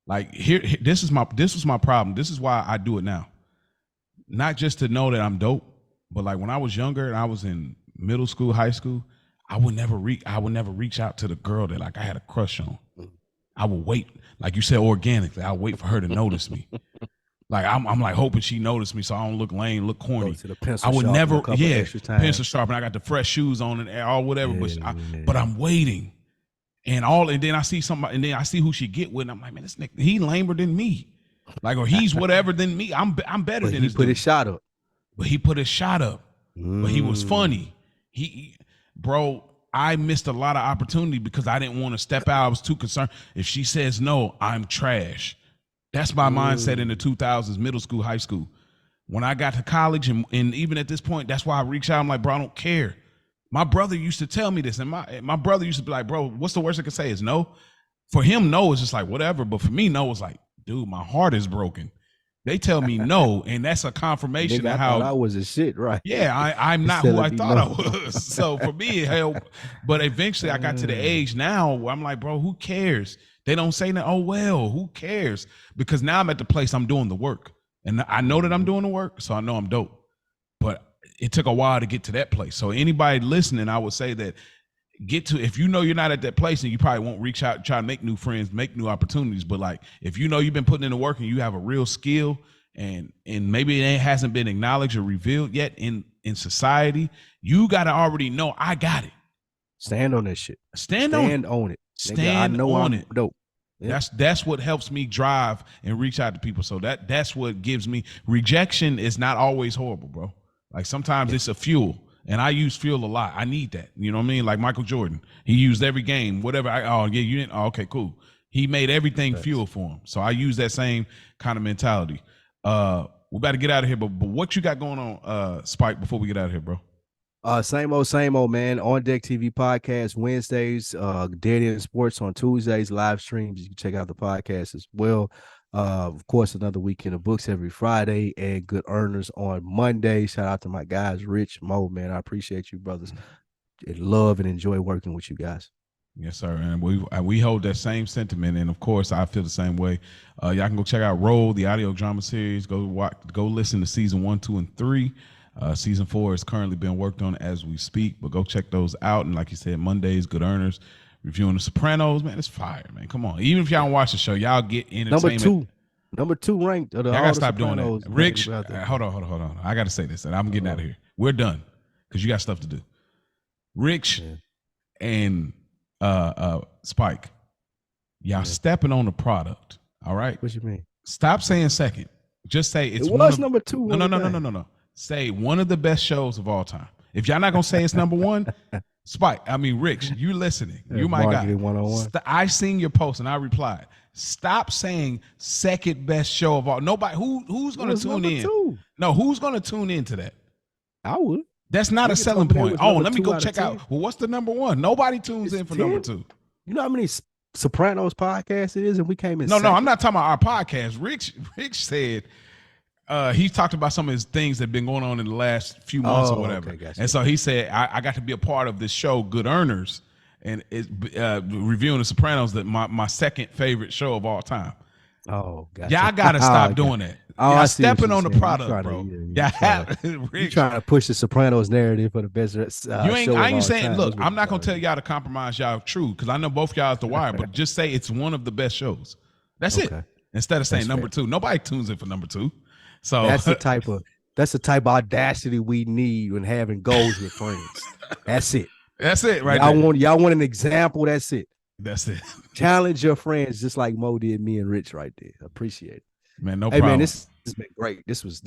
C: Like, this was my problem. This is why I do it now. Not just to know that I'm dope, but like when I was younger and I was in middle school, high school, I would never reach out to the girl that, like, I had a crush on. I would wait, like you said, organically. I would wait for her to notice me. Like, I'm like hoping she noticed me so I don't look lame, look corny. I would never, pencil sharpen. I got the fresh shoes on and all whatever, but I'm waiting, and then I see somebody, and then I see who she get with, and I'm like, man, this nigga, he lamer than me, like, or he's whatever than me. I'm better than this.
B: He put his shot up.
C: But he put his shot up. But he was funny. Bro, I missed a lot of opportunity because I didn't want to step out. I was too concerned. If she says no, I'm trash. That's my mindset in the 2000s, middle school, high school. When I got to college and even at this point, that's why I reached out. I'm like, bro, I don't care. My brother used to tell me this, and my brother used to be like, bro, what's the worst I can say is no? For him, no is just like whatever. But for me, no is like, dude, my heart is broken. They tell me no, and that's a confirmation
B: Nigga,
C: of how
B: I was a shit, right?
C: Yeah, I'm not who I thought I was. So for me, it helped. But eventually I got to the age now where I'm like, bro, who cares? They don't say that, oh, well, who cares? Because now I'm at the place I'm doing the work. And I know that I'm doing the work, so I know I'm dope. But it took a while to get to that place. So anybody listening, I would say that if you know you're not at that place, and you probably won't reach out, try to make new friends, make new opportunities. But like, if you know you've been putting in the work and you have a real skill, and maybe it hasn't been acknowledged or revealed yet in society, you got to already know I got it.
B: Stand on that shit.
C: Stand on it.
B: Stand on it. Dope.
C: Yep. That's what helps me drive and reach out to people. So that's what gives me rejection is not always horrible, bro. Like sometimes it's a fuel, and I use fuel a lot. I need that. You know what I mean? Like Michael Jordan, he used every game, whatever. You didn't. Oh, okay, cool. He made everything fuel for him. So I use that same kind of mentality. We better get out of here, but what you got going on, Spike, before we get out of here, bro?
B: Same old, man. On Deck TV podcast Wednesdays, DeadEnd Sports on Tuesdays, live streams. You can check out the podcast as well. Of course, another weekend of books every Friday, and Good Earners on Monday. Shout out to my guys, Rich, Mo, man. I appreciate you, brothers. I love and enjoy working with you guys.
C: Yes, sir. And we hold that same sentiment, and of course, I feel the same way. Y'all can go check out Roll, the audio drama series. Go listen to season 1, 2, and 3. Season 4 is currently being worked on as we speak, but go check those out. And like you said, Mondays, Good Earners, reviewing the Sopranos, man. It's fire, man. Come on, even if y'all don't watch the show, y'all get entertainment.
B: Number two ranked.
C: I gotta stop doing that. Rich, hold on. I gotta say this, and I'm getting out of here. We're done because you got stuff to do. Rich and Spike, y'all stepping on the product. All right.
B: What you mean?
C: Stop saying second. Just say it's
B: number 2.
C: No. Say one of the best shows of all time. If y'all not gonna say it's number 1, Rich, you listening? You my guy. 101. I seen your post and I replied. Stop saying second best show of all. Nobody who's gonna tune in? 2? No, who's gonna tune into that?
B: I would.
C: That's not a selling point. Oh, let me go check out. Well, what's the number 1? Nobody tunes in for 10? Number 2.
B: You know how many Sopranos podcasts it is, and we came in.
C: No, I'm not talking about our podcast. Rich said he talked about some of his things that have been going on in the last few months or whatever. Okay, and so he said, I got to be a part of this show, Good Earners, and it's reviewing the Sopranos, that my second favorite show of all time.
B: Oh, gotcha.
C: Y'all got to stop doing that. Y'all stepping on the product, bro.
B: You're trying to push the Sopranos narrative for the best.
C: I ain't saying, look, I'm not going to tell y'all to compromise y'all true, because I know both y'all is The Wire, but just say it's one of the best shows. That's it. Instead of saying number 2. Nobody tunes in for number 2. So
B: that's the type of audacity we need when having goals with friends. That's it.
C: That's it, right?
B: Y'all want an example? That's it.
C: That's it.
B: Challenge your friends, just like Mo did me and Rich right there. Appreciate it,
C: man. No problem.
B: Man, this has been great. This was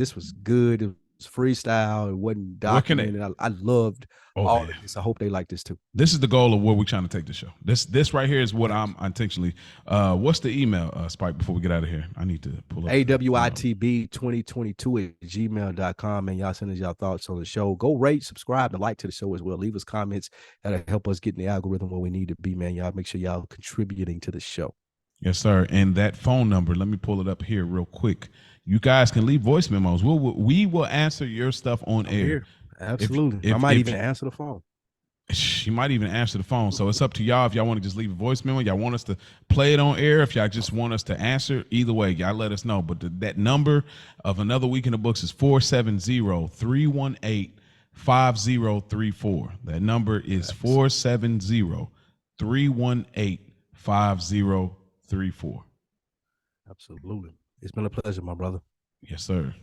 B: good. It was freestyle. It wasn't documented. I loved all of this. I hope they like this too.
C: This is the goal of where we're trying to take the show. This right here is what I'm intentionally. What's the email, Spike, before we get out of here? I need to pull up
B: awitb2022@gmail.com, and y'all send us y'all thoughts on the show. Go rate, subscribe, and like to the show as well. Leave us comments. That'll help us get in the algorithm where we need to be, man. Y'all make sure y'all contributing to the show.
C: Yes, sir. And that phone number, let me pull it up here real quick. You guys can leave voice memos. We will answer your stuff on air.
B: Here. Absolutely. I might even answer the phone.
C: You might even answer the phone. So it's up to y'all if y'all want to just leave a voice memo. Y'all want us to play it on air. If y'all just want us to answer, either way, y'all let us know. But that number of Another Week in the Books is 470-318-5034. That number is 470-318-5034.
B: Absolutely. It's been a pleasure, my brother.
C: Yes, sir.